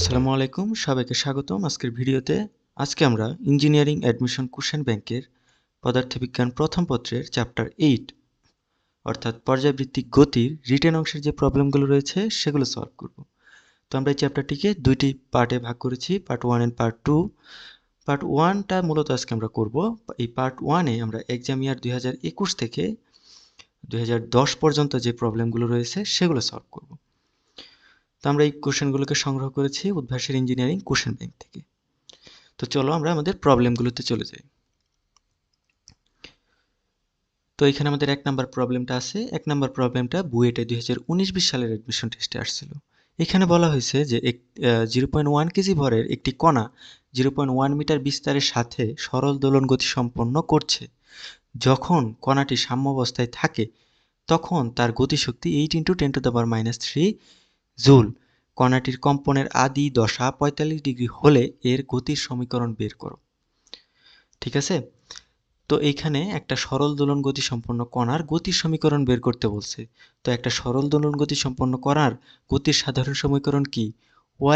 আসসালামু আলাইকুম, সবাইকে স্বাগতম আজকের ভিডিওতে। আজকে আমরা ইঞ্জিনিয়ারিং অ্যাডমিশন কোশ্চেন ব্যাংকের পদার্থবিজ্ঞান প্রথম পত্রের চ্যাপ্টার 8 অর্থাৎ পর্যায়ভিত্তিক গতির রিটেন অংশের যে প্রবলেমগুলো রয়েছে সেগুলো সলভ করব। তো আমরা এই চ্যাপ্টারটিকে দুইটি পার্টে ভাগ করেছি, পার্ট 1 এন্ড পার্ট 2। পার্ট 1টা মূলত আজকে আমরা করব। এই পার্ট 1-এ আমরা এক্সাম ইয়ার 2021 থেকে 2010 পর্যন্ত যে প্রবলেমগুলো রয়েছে সেগুলো সলভ করব। তো আমরা এই কোশ্চেনগুলোকে সংগ্রহ করেছি উদ্ভাসের ইঞ্জিনিয়ারিং কোশ্চেন ব্যাংক থেকে। তো চলো আমরা আমাদের প্রবলেমগুলোতে চলে যাই। তো এখানে আমাদের 1 নাম্বার প্রবলেমটা আছে। 1 নাম্বার প্রবলেমটা বুয়েটে 2019-20 সালের অ্যাডমিশন টেস্টে আসছিল। এখানে বলা হয়েছে যে 0.1 কেজি ভরের একটি কণা 0.1 মিটার বিস্তারের সাথে সরল দোলন গতি সম্পন্ন করছে। যখন কণাটি সাম্যাবস্থায় থাকে তখন তার গতিশক্তি 8 × 10⁻³ জুল। কণাটির কম্পনের আদি দশা 45 ডিগ্রি হলে এর গতির সমীকরণ বের করো। ঠিক আছে? তো এইখানে একটা সরল দোলন গতি সম্পন্ন কণার গতির সমীকরণ বের করতে বলছে। তো একটা সরল দোলন গতি সম্পন্ন কণার গতির সাধারণ সমীকরণ কি?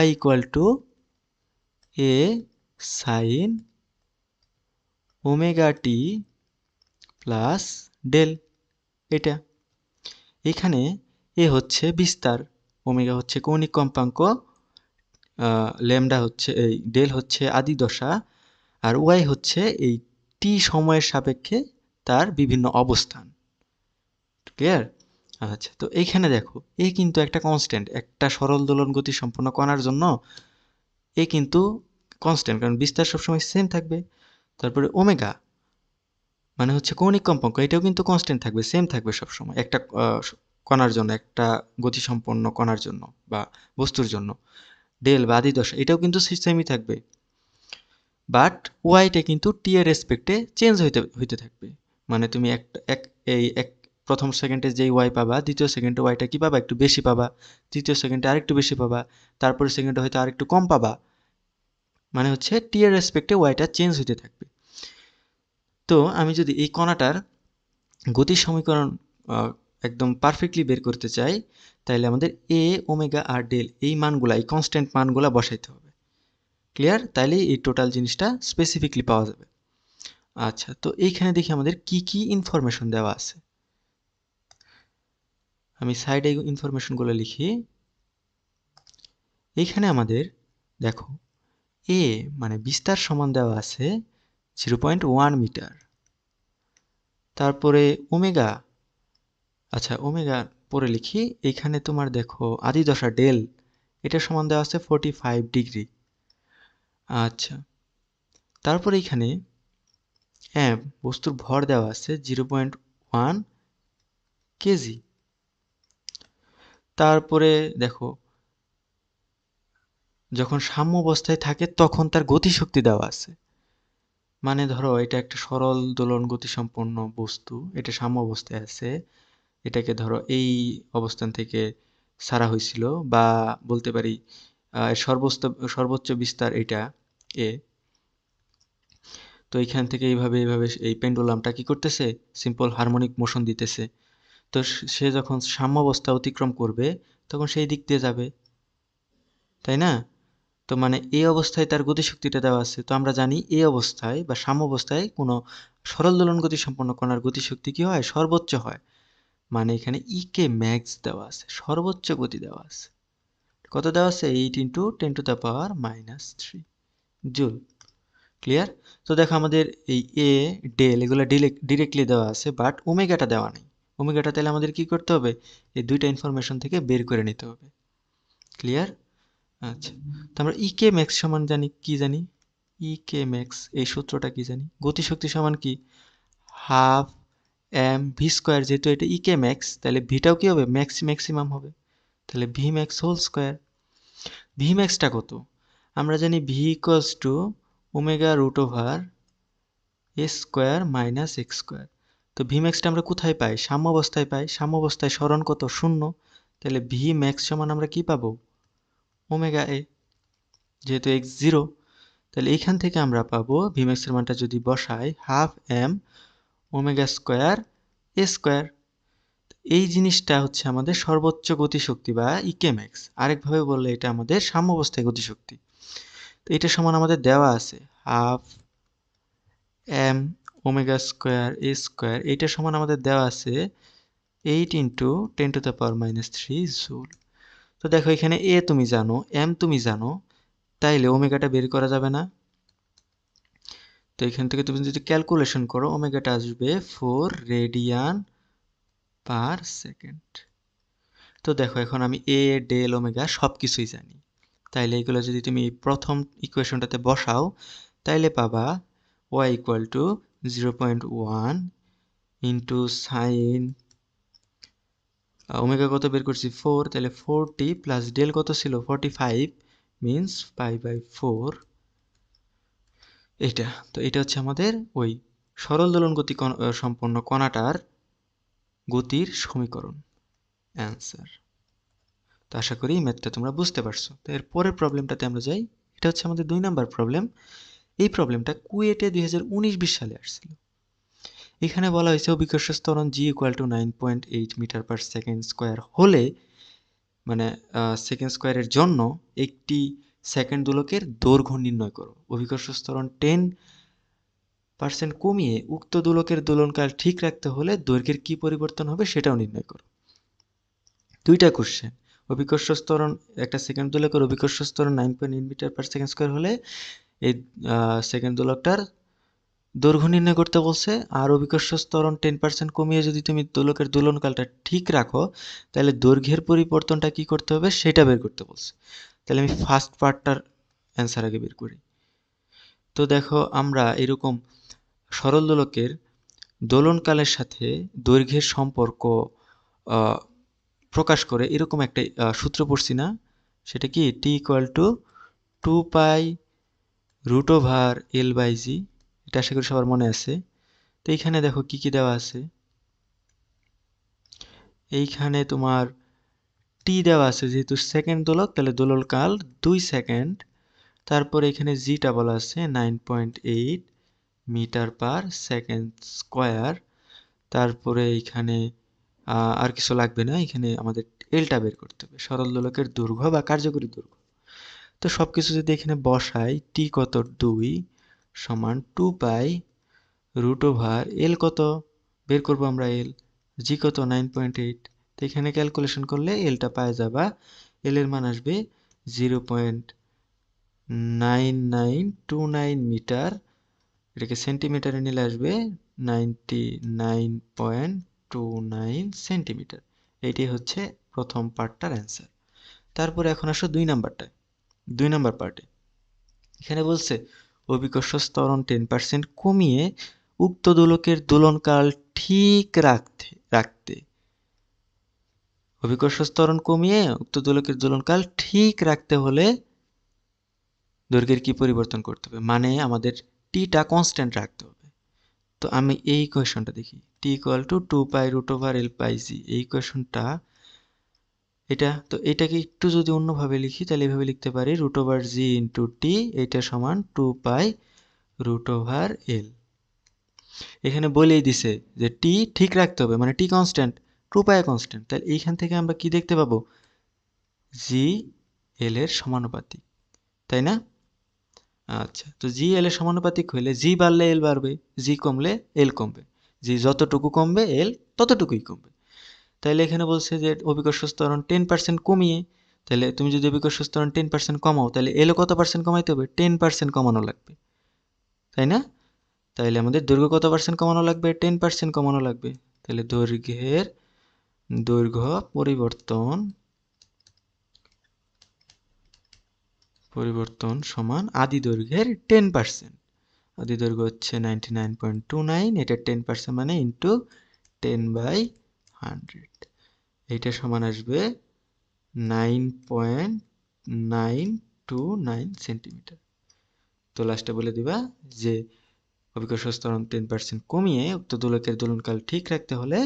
y = a sin ωt plus del. এটা এখানে এ হচ্ছে বিস্তার, ওমেগা হচ্ছে কৌণিক কম্পাঙ্ক, ল্যামডা হচ্ছে এই ডেল হচ্ছে আদি দশা, আর ওয়াই হচ্ছে এই টি সময়ের সাপেক্ষে তার বিভিন্ন অবস্থান। ক্লিয়ার? আচ্ছা, তো এইখানে দেখো এ কিন্তু একটা কনস্ট্যান্ট, একটা সরল দোলন গতি সম্পন্ন কণার জন্য এ কিন্তু কনস্ট্যান্ট, কারণ বিস্তার সবসময় সেম থাকবে। তারপরে ওমেগা মানে হচ্ছে কৌণিক কম্পাঙ্ক, এটাও কিন্তু কনস্ট্যান্ট থাকবে, সেম থাকবে সবসময় একটা কণার জন্য, একটা গতিসম্পন্ন কণার জন্য বা বস্তুর জন্য। ডেল বা আদি দশা এটাও কিন্তু সেমই থাকবে, বাট ওয়াইটা কিন্তু টি এর রেসপেক্টে চেঞ্জ হইতে থাকবে। মানে তুমি প্রথম সেকেন্ডে যেই ওয়াই পাবা, দ্বিতীয় সেকেন্ডে ওয়াইটা কি পাবা, একটু বেশি পাবা, তৃতীয় সেকেন্ডে আরেকটু বেশি পাবা, তারপরে সেকেন্ডে হয়তো আরেকটু কম পাবা। মানে হচ্ছে টি এর রেসপেক্টে ওয়াইটা চেঞ্জ হইতে থাকবে। তো আমি যদি এই কণাটার গতির সমীকরণ একদম পারফেক্টলি বের করতে চাই, তাহলে আমাদের এ, ওমেগা আর ডেল এই মানগুলা, এই কনস্ট্যান্ট মানগুলা বসাইতে হবে। ক্লিয়ার? তাইলে এই টোটাল জিনিসটা স্পেসিফিকলি পাওয়া যাবে। আচ্ছা, তো এইখানে দেখি আমাদের কি কি ইনফরমেশন দেওয়া আছে। আমি সাইডে ইনফরমেশনগুলো লিখি। এইখানে আমাদের দেখো এ মানে বিস্তার সমান দেওয়া আছে 0.1 মিটার। তারপরে ওমেগা, আচ্ছা ওমেগা পরে লিখি। এইখানে তোমার দেখো আদি দশা ডেল, এটা সমান দেওয়া আছে 45 ডিগ্রি। আচ্ছা, তারপরে এইখানে বস্তুর ভর দেওয়া আছে 0.1 কেজি। তারপরে দেখো যখন সাম্য অবস্থায় থাকে তখন তার গতিশক্তি দেওয়া আছে। মানে ধরো এটা একটা সরল দোলন গতি সম্পন্ন বস্তু, এটা সাম্য অবস্থায় আছে, এটাকে ধরো এই অবস্থান থেকে ছাড়া হয়েছিল, বা বলতে পারি সর্বোচ্চ বিস্তার এটা এ। তো এইখান থেকে এইভাবে এইভাবে এই পেন্ডুলামটা কি করতেছে, সিম্পল হারমোনিক মোশন দিতেছে। তো সে যখন সাম্যাবস্থা অতিক্রম করবে তখন সেই দিক দিয়ে যাবে, তাই না? তো মানে এই অবস্থায় তার গতিশক্তিটা দেওয়া আছে। তো আমরা জানি এই অবস্থায় বা সাম্যাবস্থায় কোনো সরল দোলন গতি সম্পন্ন কণার গতিশক্তি কি হয়, সর্বোচ্চ হয়। মানে এখানে ইকে ম্যাক্স দেওয়া আছে, সর্বোচ্চ গতি দেওয়া আছে। কত দেওয়া আছে? 8 × 10⁻³ জুল। ক্লিয়ার? তো দেখো আমাদের এই এ, ডেল এগুলো ডিরেক্টলি দেওয়া আছে, বাট ওমেগাটা দেওয়া নেই। ওমেগাটা তাহলে আমাদের কি করতে হবে? এই দুইটা ইনফরমেশন থেকে বের করে নিতে হবে। ক্লিয়ার? আচ্ছা, তো আমরা ইকে ম্যাক্স সমান জানি, কি জানি? ইকে ম্যাক্স এই সূত্রটা কি জানি? গতিশক্তি সমান কি? Half m v square. যেহেতু এটা ইকে ম্যাক্স, তাহলে ভিটাও কি হবে? ম্যাক্সিমাম হবে। তাহলে V max whole square. V ম্যাক্সটা কত? আমরা জানি ভি ইকুয়ালস টু ω√এ² - তো ভি ম্যাক্সটা আমরা কোথায় পাই? সাম্যাবস্থায় পাই। সাম্যাবস্থায় সরণ কত? 0। তাহলে ভি ম্যাক্স সমান আমরা কি পাবো? ওমেগা এ, যেহেতু এক্স 0। তাহলে এইখান থেকে আমরা পাবো ভি ম্যাক্সের মানটা যদি বসাই, হাফ এম ω² এ²। এই জিনিসটা হচ্ছে আমাদের সর্বোচ্চ গতিশক্তি বা ইকেম্যাক্স, আরেকভাবে বললে এটা আমাদের সাম্যাবস্থায় গতিশক্তি। তো এটা সমান আমাদের দেওয়া আছে হাফ এম ওমেগা স্কোয়ার এ স্কোয়ার, এইটা সমান আমাদের দেওয়া আছে 8 ইন্টু 10⁻³ জুল। তো দেখো এখানে এ তুমি জানো, এম তুমি জানো, তাইলে ওমেগাটা বের করা যাবে না? তো এখান থেকে তুমি যদি ক্যালকুলেশন করো ওমেগাটা আসবে 4 রেডিয়ান পার সেকেন্ড। তো দেখো এখন আমি এ ডেল ওমেগা সব কিছুই জানি, তাইলে এগুলো যদি তুমি প্রথম ইকুয়েশনটাতে বসাও তাইলে পাবা y equal to 0.1 into sine omega কত বের করছি 4, তাহলে 40 প্লাস ডেল কত ছিল 45 মিনস π/4। এটা তো এটা হচ্ছে আমাদের ওই সরল দোলন গতি সম্পন্ন কণাটার গতির সমীকরণ, অ্যান্সার। তো আশা করি এই ম্যাথটা তোমরা বুঝতে পারছো। তো এর পরের প্রবলেমটাতে আমরা যাই। এটা হচ্ছে আমাদের 2 নাম্বার প্রবলেম। এই প্রবলেমটা কুয়েটে 2019-20 সালে আসছিল। এখানে বলা হয়েছে অভিকর্ষ ত্বরণ g equal to 9.8 metre per second square হলে, মানে সেকেন্ড স্কোয়ারের জন্য একটি সেকেন্ড দোলকের দৈর্ঘ্য নির্ণয় করো। অভিকর্ষ ত্বরণ 10% কমিয়ে উক্ত দোলকের দোলনকাল ঠিক রাখতে হলে দৈর্ঘ্যের কি পরিবর্তন হবে সেটাও নির্ণয় করো। দুইটা কোশ্চেন। অভিকর্ষ ত্বরণ একটা সেকেন্ড দোলকের অভিকর্ষ ত্বরণ 9.8 মিটার পার সেকেন্ড স্কোয়ার হলে এই সেকেন্ড দোলকটার দৈর্ঘ্য নির্ণয় করতে বলছে, আর অভিকর্ষ ত্বরণ 10% কমিয়ে যদি তুমি দোলকের দোলনকালটা ঠিক রাখো তাহলে দৈর্ঘ্যের পরিবর্তনটা কি করতে হবে সেটা বের করতে বলছে। তাহলে আমি ফার্স্ট পার্টটার অ্যান্সার আগে বের করি। তো দেখো আমরা এরকম সরল দোলকের দোলনকালের সাথে দৈর্ঘ্যের সম্পর্ক প্রকাশ করে এরকম একটা সূত্র পড়ছি না, সেটা কি টি ইকুয়াল টু 2π√L/g। এটা আশা করি সবার মনে আছে। তো এইখানে দেখো কি কি দেওয়া আছে। এইখানে তোমার টি দেওয়া আছে, যেহেতু সেকেন্ড দোলক তাহলে দোলনকাল 2 সেকেন্ড। তারপরে এখানে জিটা বলা আছে 9.8 মিটার পার সেকেন্ড স্কোয়ার। তারপরে এখানে আর কিছু লাগবে না, এখানে আমাদের এলটা বের করতে হবে, সরল দোলকের দৈর্ঘ্য বা কার্যকরী দৈর্ঘ্য। তো সবকিছু যদি এখানে বসাই, টি কত 2 সমান 2π√L কত বের করবো আমরা, এল জি কত 9.8। তো এখানে ক্যালকুলেশন করলে এলটা পাওয়া যাবা, এল এর মান আসবে 0.9929 মিটার, এটাকে সেন্টিমিটারে নিলে আসবে 99.29 সেন্টিমিটার। এইটাই হচ্ছে প্রথম পার্টটার অ্যান্সার। তারপরে এখন আসো 2 নাম্বারটায়। 2 নাম্বার পার্টে এখানে বলছে অভিকর্ষ ত্বরণ 10% কমিয়ে উক্ত দোলকের দোলনকাল ঠিক রাখতে অভিকর্ষ ত্বরণ কমিয়ে উক্ত দোলকের দোলনকাল ঠিক রাখতে হলে দৈর্ঘ্যের কি পরিবর্তন করতে হবে, মানে আমাদের টিটা কনস্ট্যান্ট রাখতে হবে। তো আমি এই ইকুয়েশনটা দেখি, টি ইকুয়াল টু 2π√L/g। এই ইকুয়েশনটা এটা, তো এটাকে একটু যদি অন্যভাবে লিখি তাহলে এভাবে লিখতে পারি √g ইন্টু টি, এটা সমান 2π√L। এখানে বলেই দিছে যে টি ঠিক রাখতে হবে, মানে টি কনস্ট্যান্ট, 2π কনস্ট্যান্ট। তাহলে এইখান থেকে আমরা কি দেখতে পাবো, জি এল এর সমানুপাতিক, তাই না? আচ্ছা, তো জি এল এর সমানুপাতিক হইলে জি বাড়লে এল বাড়বে, জি কমলে এল কমবে, জি যতটুকু কমবে এল ততটুকুই কমবে। তাহলে এখানে বলছে যে অভিকর্ষ ত্বরণ 10% কমিয়ে, তাহলে তুমি যদি অভিকর্ষ ত্বরণ 10% কমাও তাহলে এলও কত পার্সেন্ট কমাইতে হবে, 10% কমানো লাগবে, তাই না? তাহলে আমাদের দৈর্ঘ্য কত পার্সেন্ট কমানো লাগবে, 10% কমানো লাগবে। তাহলে দৈর্ঘ্য পরিবর্তন সমান আদি দৈর্ঘ্যের 10%। আদি দৈর্ঘ্য হচ্ছে 99.29, এটা 10% মানে ইন্টু 10/100, এইটা সমান আসবে 9.929 সেন্টিমিটার। তো লাস্টে বলে দিবা যে অভিকর্ষ ত্বরণ 10% কমিয়ে উক্ত দোলকের দোলনকাল ঠিক রাখতে হলে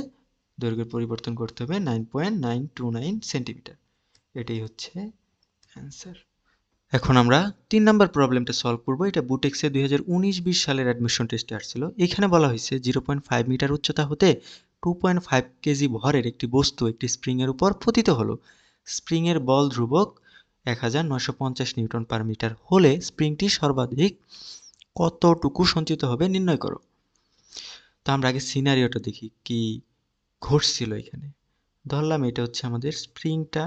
দৈর্ঘ্যের পরিবর্তন করতে হবে 9.929 সেন্টিমিটার। এটাই হচ্ছে অ্যান্সার। এখন আমরা 3 নাম্বার প্রবলেমটা সলভ করব। এটা বুটেক্সে 2019-20 সালের অ্যাডমিশন টেস্টে আসছিল। এখানে বলা হয়েছে 0.5 মিটার উচ্চতা হতে 2.5 কেজি ভরের একটি বস্তু একটি স্প্রিংয়ের উপর পতিত হলো। স্প্রিংয়ের বল ধ্রুবক 1950 নিউটন পার মিটার হলে স্প্রিংটি সর্বাধিক কতটুকু সঞ্চিত হবে নির্ণয় করো। তো আমরা আগে সিনারিওটা দেখি কি ঘটছিল এখানে। ধরলাম এটা হচ্ছে আমাদের স্প্রিংটা,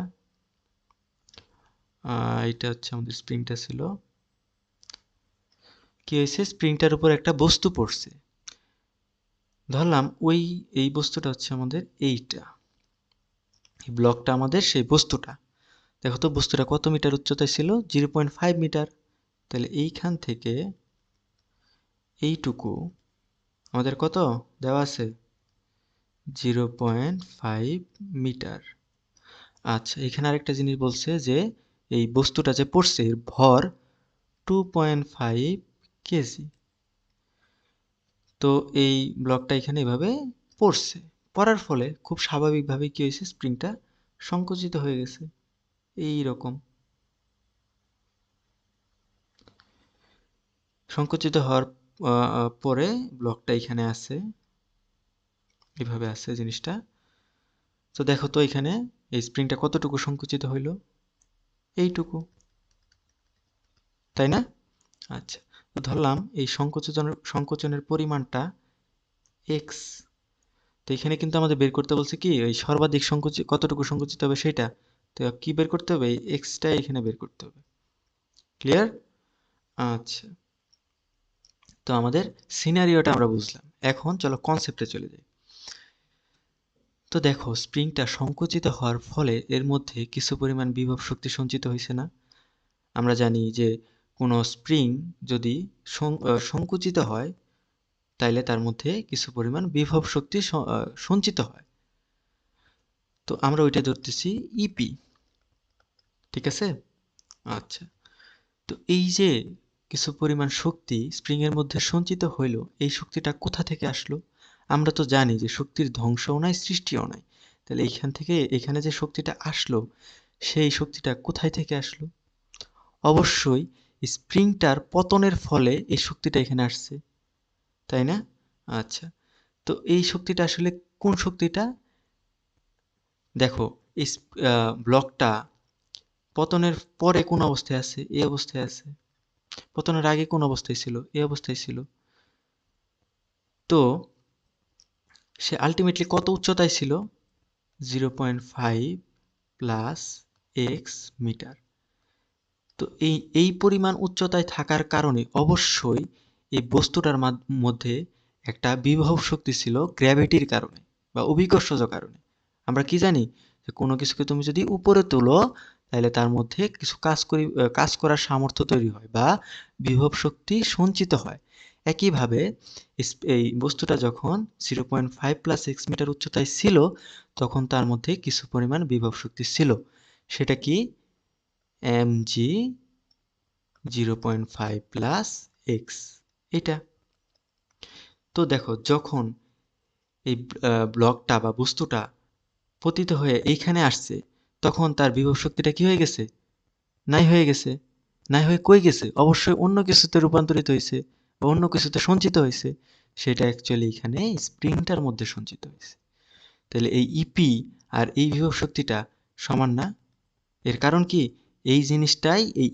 ছিল। কি হয়েছে, স্প্রিংটার উপর একটা বস্তু পড়ছে। ধরলাম এই বস্তুটা হচ্ছে আমাদের এইটা, এই ব্লকটা আমাদের সেই বস্তুটা। দেখো তো বস্তুটা কত মিটার উচ্চতায় ছিল, 0.5 মিটার। তাহলে এইখান থেকে এইটুকু আমাদের কত দেওয়া আছে, 0.5 মিটার। আচ্ছা, এখানে আরেকটা জিনিস বলছে যে এই বস্তুটা যে পড়ছে এর ভর 2.5 কেজি। তো এই ব্লকটা এখানে এভাবে পড়ছে, পড়ার ফলে খুব স্বাভাবিকভাবে কি হয়েছে, স্প্রিংটা সংকুচিত হয়ে গেছে। এই রকম সংকুচিত হওয়ার পরে ব্লকটা এখানে আছে, এভাবে আছে জিনিসটা। তো দেখো তো এখানে এই স্প্রিংটা কতটুকু সংকুচিত হইল, এইটুকু, তাই না? আচ্ছা, তো ধরলাম এই সংকোচনের পরিমাণটা এক্স। তো এখানে কিন্তু আমাদের বের করতে বলছে কি, ওই সর্বাধিক কতটুকু সংকুচিত হবে সেটা। তো কি বের করতে হবে, এই এক্সটাই এখানে বের করতে হবে। ক্লিয়ার? আচ্ছা, তো আমাদের সিনারিওটা আমরা বুঝলাম। এখন চলো কনসেপ্টে চলে যাই। তো দেখো স্প্রিংটা সংকুচিত হওয়ার ফলে এর মধ্যে কিছু পরিমাণ বিভব শক্তি সঞ্চিত হয়েছে না? আমরা জানি যে কোনো স্প্রিং যদি সংকুচিত হয় তাইলে তার মধ্যে কিছু পরিমাণ বিভব শক্তি সঞ্চিত হয়। তো আমরা ওইটা ধরতেছি ইপি, ঠিক আছে? আচ্ছা, তো এই যে কিছু পরিমাণ শক্তি স্প্রিং এর মধ্যে সঞ্চিত হইল, এই শক্তিটা কোথা থেকে আসলো? আমরা তো জানি যে শক্তির ধ্বংসও নাই সৃষ্টিও নাই। তাহলে এইখান থেকে এখানে যে শক্তিটা আসলো, সেই শক্তিটা কোথায় থেকে আসলো? অবশ্যই স্প্রিংটার পতনের ফলে এই শক্তিটা এখানে আসছে, তাই না? আচ্ছা, তো এই শক্তিটা আসলে কোন শক্তিটা? দেখো এই ব্লকটা পতনের পরে কোন অবস্থায় আছে, এই অবস্থায় আছে। পতনের আগে কোন অবস্থায় ছিল, এই অবস্থায় ছিল। তো সে আলটিমেটলি কত উচ্চতায় ছিল, 0.5 প্লাস এক্স মিটার। তো এই পরিমাণ উচ্চতায় থাকার কারণে অবশ্যই এই বস্তুটার মধ্যে একটা বিভব শক্তি ছিল গ্র্যাভিটির কারণে বা অভিকর্ষজ কারণে। আমরা কি জানি যে কোনো কিছুকে তুমি যদি উপরে তোলো তাহলে তার মধ্যে কিছু কাজ করার সামর্থ্য তৈরি হয় বা বিভব শক্তি সঞ্চিত হয়। একইভাবে এই বস্তুটা যখন 0.5 প্লাস এক্স মিটার উচ্চতায় ছিল তখন তার মধ্যে কিছু পরিমাণ বিভব শক্তি ছিল। সেটা কি, mg 0.5 প্লাস এক্স, এটা। তো দেখো যখন এই ব্লকটা বা বস্তুটা পতিত হয়ে এইখানে আসছে তখন তার বিভব শক্তিটা কি হয়ে গেছে, নাই হয়ে গেছে। নাই হয়ে কই গেছে, অবশ্যই অন্য কিছুতে রূপান্তরিত হয়েছে বা অন্য কিছুতে সঞ্চিত হয়েছে। সেটা অ্যাকচুয়ালি এখানে স্প্রিংটার মধ্যে সঞ্চিত হয়েছে। তাহলে এই ইপি আর এই বিভব শক্তিটা সমান না? এর কারণ কি, এই জিনিসটাই এই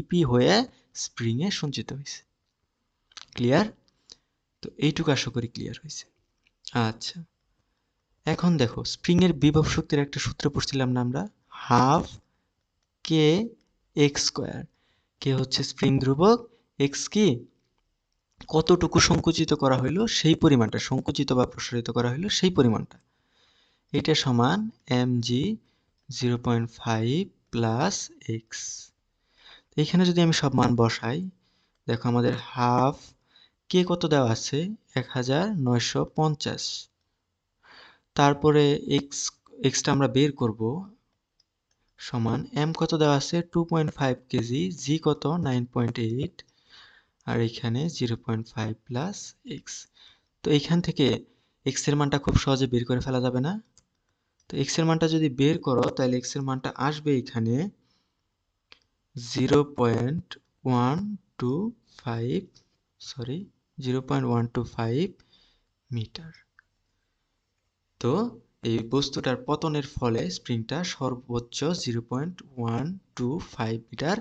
ইপি হয়ে স্প্রিং এ সঞ্চিত হয়েছে। ক্লিয়ার? তো এইটুকু আশা করি ক্লিয়ার হয়েছে। আচ্ছা, এখন দেখো স্প্রিং এর বিভব শক্তির একটা সূত্র পড়ছিলাম না আমরা, হাফ কে এক্স স্কোয়ার। কে হচ্ছে স্প্রিং ধ্রুবক, এক্স কি কতটুকু সংকুচিত করা হইলো সেই পরিমাণটা, সংকুচিত বা প্রসারিত করা হইলো সেই পরিমাণটা, এটা সমান mg 0.5 প্লাস এক্স। এখানে যদি আমি সব মান বসাই, দেখো আমাদের হাফ কে কত দেওয়া আছে, 1950। তারপরে এক্সটা আমরা বের করব, সমান এম কত দেওয়া আছে 2.5 কেজি, জি কত 9.8, আর এখানে 0.5 প্লাস এক্স। তো এইখান থেকে এক্স এর মানটা খুব সহজে বের করে ফেলা যাবে না? তো এক্স এর মানটা যদি বের করো তাহলে এক্স এর মানটা আসবে এখানে 0.125 মিটার। তো এই বস্তুটার পতনের ফলে স্প্রিংটা সর্বোচ্চ 0.125 মিটার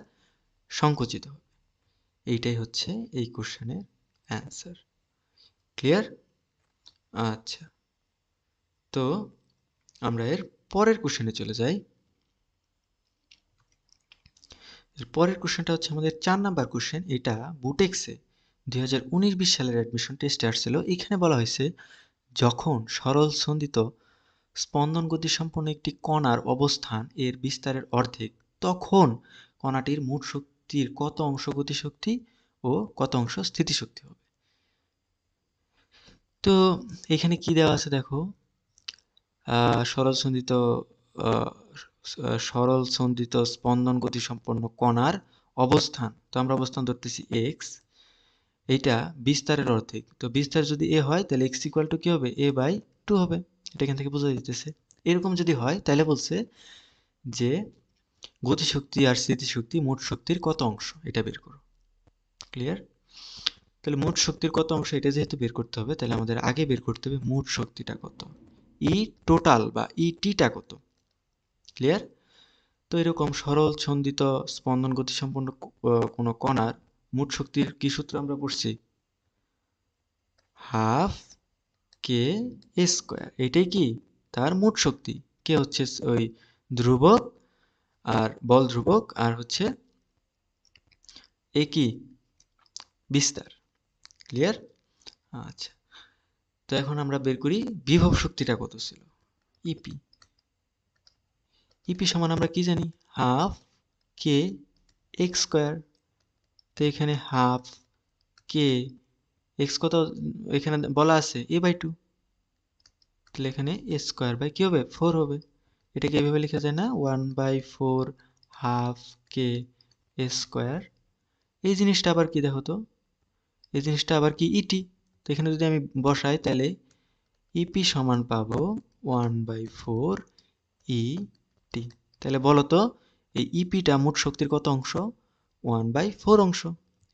সংকুচিত হবে। এইটাই হচ্ছে এই কোশ্চেনের অ্যান্সার। ক্লিয়ার? আচ্ছা, তো আমরা এর পরের কোশ্চেনে চলে যাই। এর পরের কোশ্চেনটা হচ্ছে আমাদের 4 নাম্বার কোশ্চেন। এটা বুটেক্সে 2019-20 সালের অ্যাডমিশন টেস্টে আসছিল। এখানে বলা হয়েছে যখন সরল সন্ধিত স্পন্দন গতিসম্পন্ন একটি কণার অবস্থান এর বিস্তারের অর্ধেক, তখন কণাটির মোট শক্তির কত অংশ গতিশক্তি ও কত অংশ স্থিতিশক্তি হবে। তো এখানে কি দেওয়া আছে দেখো, সরল সন্ধিত সরল সন্ধিত স্পন্দন গতিসম্পন্ন কণার অবস্থান, তো আমরা অবস্থান ধরতেছি এক্স, এইটা বিস্তারের অর্ধেক। তো বিস্তার যদি এ হয় তাহলে এক্স ইকুয়াল টু কি হবে, এ বাই 2 হবে। এটা এখান থেকে বোঝা যেতেছে। এরকম যদি হয় তাহলে বলছে যে গতিশক্তি আর স্থিতিশক্তি মোট শক্তির কত অংশ, এটা বের করো। ক্লিয়ার? তাহলে মোট শক্তির কত অংশ এটা যেহেতু বের করতে হবে, তাহলে আমাদের আগে বের করতে হবে মোট শক্তিটা কত, ই টোটাল বা ইটিটা কত। ক্লিয়ার? তো এরকম সরল ছন্দিত স্পন্দন গতিসম্পন্ন কোনো কণার মোট শক্তির কি সূত্র আমরা পড়ছি, হাফ কে স্কোয়ার। এটাই কি তার মোট শক্তি। কে হচ্ছে ওই ধ্রুবক আর বল ধ্রুবক, আর হচ্ছে এ কি বিস্তার। ক্লিয়ার? আচ্ছা, তো এখন আমরা বের করি বিভব শক্তিটা কত ছিল, ইপি। ইপি সমান আমরা কি জানি, হাফ কে এক্স স্কোয়ার। তো এখানে হাফ কে এক্স কত এখানে বলা আছে, এ বাই 2, তাহলে এখানে এ স্কোয়ার বাই কি হবে, 4 হবে। এটাকে এভাবে লেখা যায় না, 1/4 হাফ কে এ স্কোয়ার। এই জিনিসটা আবার কি দেখো তো, এই জিনিসটা আবার কি ইটি। তো এখানে যদি আমি বসাই তাহলে ইপি সমান পাবো 1/4 ইটি। তাহলে বলো তো এই ইপিটা মোট শক্তির কত অংশ, 1/4 অংশ।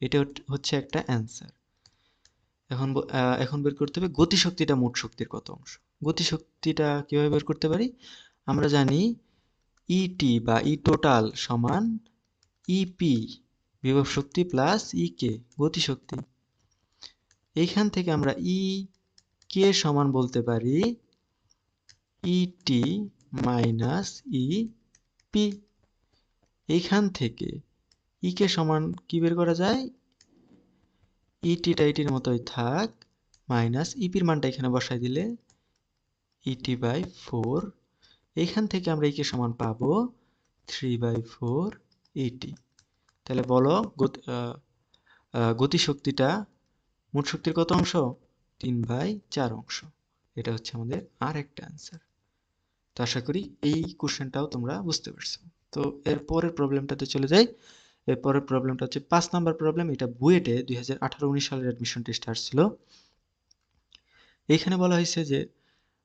এটা হচ্ছে একটা অ্যান্সার। এখন বের করতে হবে গতিশক্তিটা মোট শক্তির কত অংশ। গতিশক্তিটা কিভাবে বের করতে পারি, আমরা জানি ইটি বা ই টোটাল সমান ইপি বিভব শক্তি প্লাস ই কে গতিশক্তি। এইখান থেকে আমরা ই কে সমান বলতে পারি ইটি মাইনাস ই পি। এইখান থেকে ই কে সমান কি বের করা যায়, ইটিটা ইটির মতোই থাক, মাইনাস ইপির মানটা এখানে বসাই দিলে ইটি বাই 4। এইখান থেকে আমরা ই কে সমান পাবো 3/4 ইটি। তাহলে বলো গতিশক্তিটা মোট শক্তির কত অংশ, 3/4 অংশ। এটা হচ্ছে আমাদের আর একটা অ্যান্সার। তো আশা করি এই কোশ্চেনটাও তোমরা বুঝতে পারছো। তো এর পরের প্রবলেমটাতে চলে যাই। এর পরের প্রবলেমটা হচ্ছে 5 নাম্বার প্রবলেম। এটা বুয়েটে 2018-19 সালের অ্যাডমিশন টেস্টে আসছিল। এখানে বলা হয়েছে যে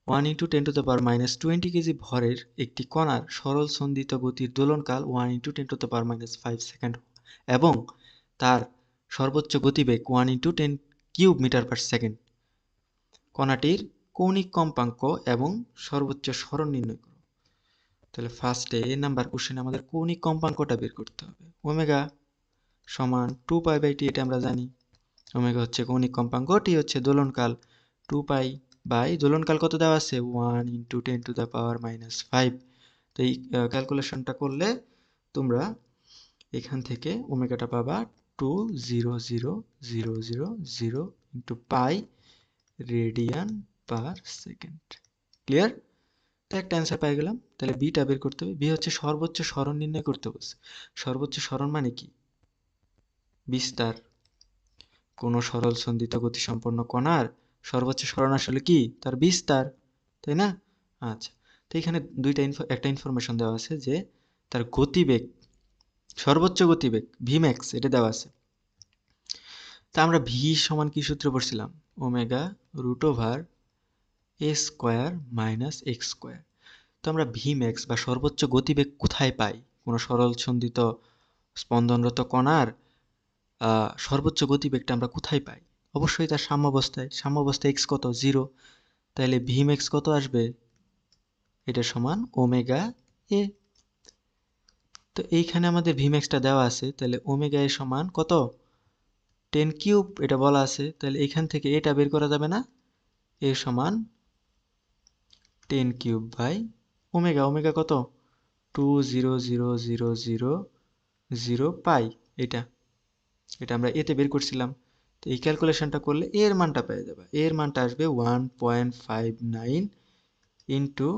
1 × 10⁻⁻20 কেজি ভরের একটি কণার সরল সন্ধিত গতির দোলনকাল 1 × 10⁻5 সেকেন্ড এবং তার সর্বোচ্চ গতিবেগ 1 × 10³ মিটার/সেকেন্ড। কণাটির কৌণিক কম্পাঙ্ক এবং সর্বোচ্চ সরণ নির্ণয় করো। তাহলে ফার্স্টে এ নাম্বার কোশ্চেনে আমাদের কৌণিক কম্পাঙ্কটা বের করতে হবে। ওমেগা সমান 2π/t, এটা আমরা জানি। ওমেগা হচ্ছে কৌণিক কম্পাঙ্ক, টি হচ্ছে দোলনকাল, 2π বাই দোলনকাল কত দেওয়া আছে, 1 × 10⁻⁵। তো এই ক্যালকুলেশনটা করলে তোমরা এখান থেকে ওমেগাটা পাবা 20000 ইন্টু পাই রেডিয়ান পার সেকেন্ড। ক্লিয়ার? তো একটা অ্যান্সার পেয়ে গেলাম। তাহলে বিটা বের করতে হবে। বি হচ্ছে সর্বোচ্চ সরণ নির্ণয় করতে বলছে। সর্বোচ্চ সরণ মানে কি, বিস্তার। কোনো সরল সন্ধিত গতিসম্পন্ন কণার সর্বোচ্চ সরণ আসলে কি, তার বিস্তার, তাই না? আচ্ছা, তো এখানে একটা ইনফরমেশন দেওয়া আছে যে তার গতিবেগ, সর্বোচ্চ গতিবেগ ভিম্যাক্স, এটা দেওয়া আছে। তা আমরা ভি সমান কি সূত্র পড়ছিলাম, omega √over a square minus x square. তো আমরা ভিম্যাক্স বা সর্বোচ্চ গতিবেগ কোথায় পাই, কোনো সরল সন্ধিত স্পন্দনরত কণার সর্বোচ্চ গতিবেগটা আমরা কোথায় পাই, অবশ্যই তার সাম্যাবস্থায়। সাম্যাবস্থায় এক্স কত, 0। তাহলে ভি ম্যাক্স কত আসবে? এটা সমান ওমেগা এ। তো এইখানে আমাদের ভি ম্যাক্সটা দেওয়া আছে, তাহলে ওমেগা এ সমান কত? 10 কিউব এটা বলা আছে, তাহলে এখান থেকে এটা বের করা যাবে না? এ সমান 10 কিউব বাই ওমেগা। ওমেগা কত? 2000000 পাই। এটা এটা আমরা এতে বের করছিলাম। তো এই ক্যালকুলেশনটা করলে এর মানটা পেয়ে যাবে। এর মানটা আসবে 1.59 ইন্টু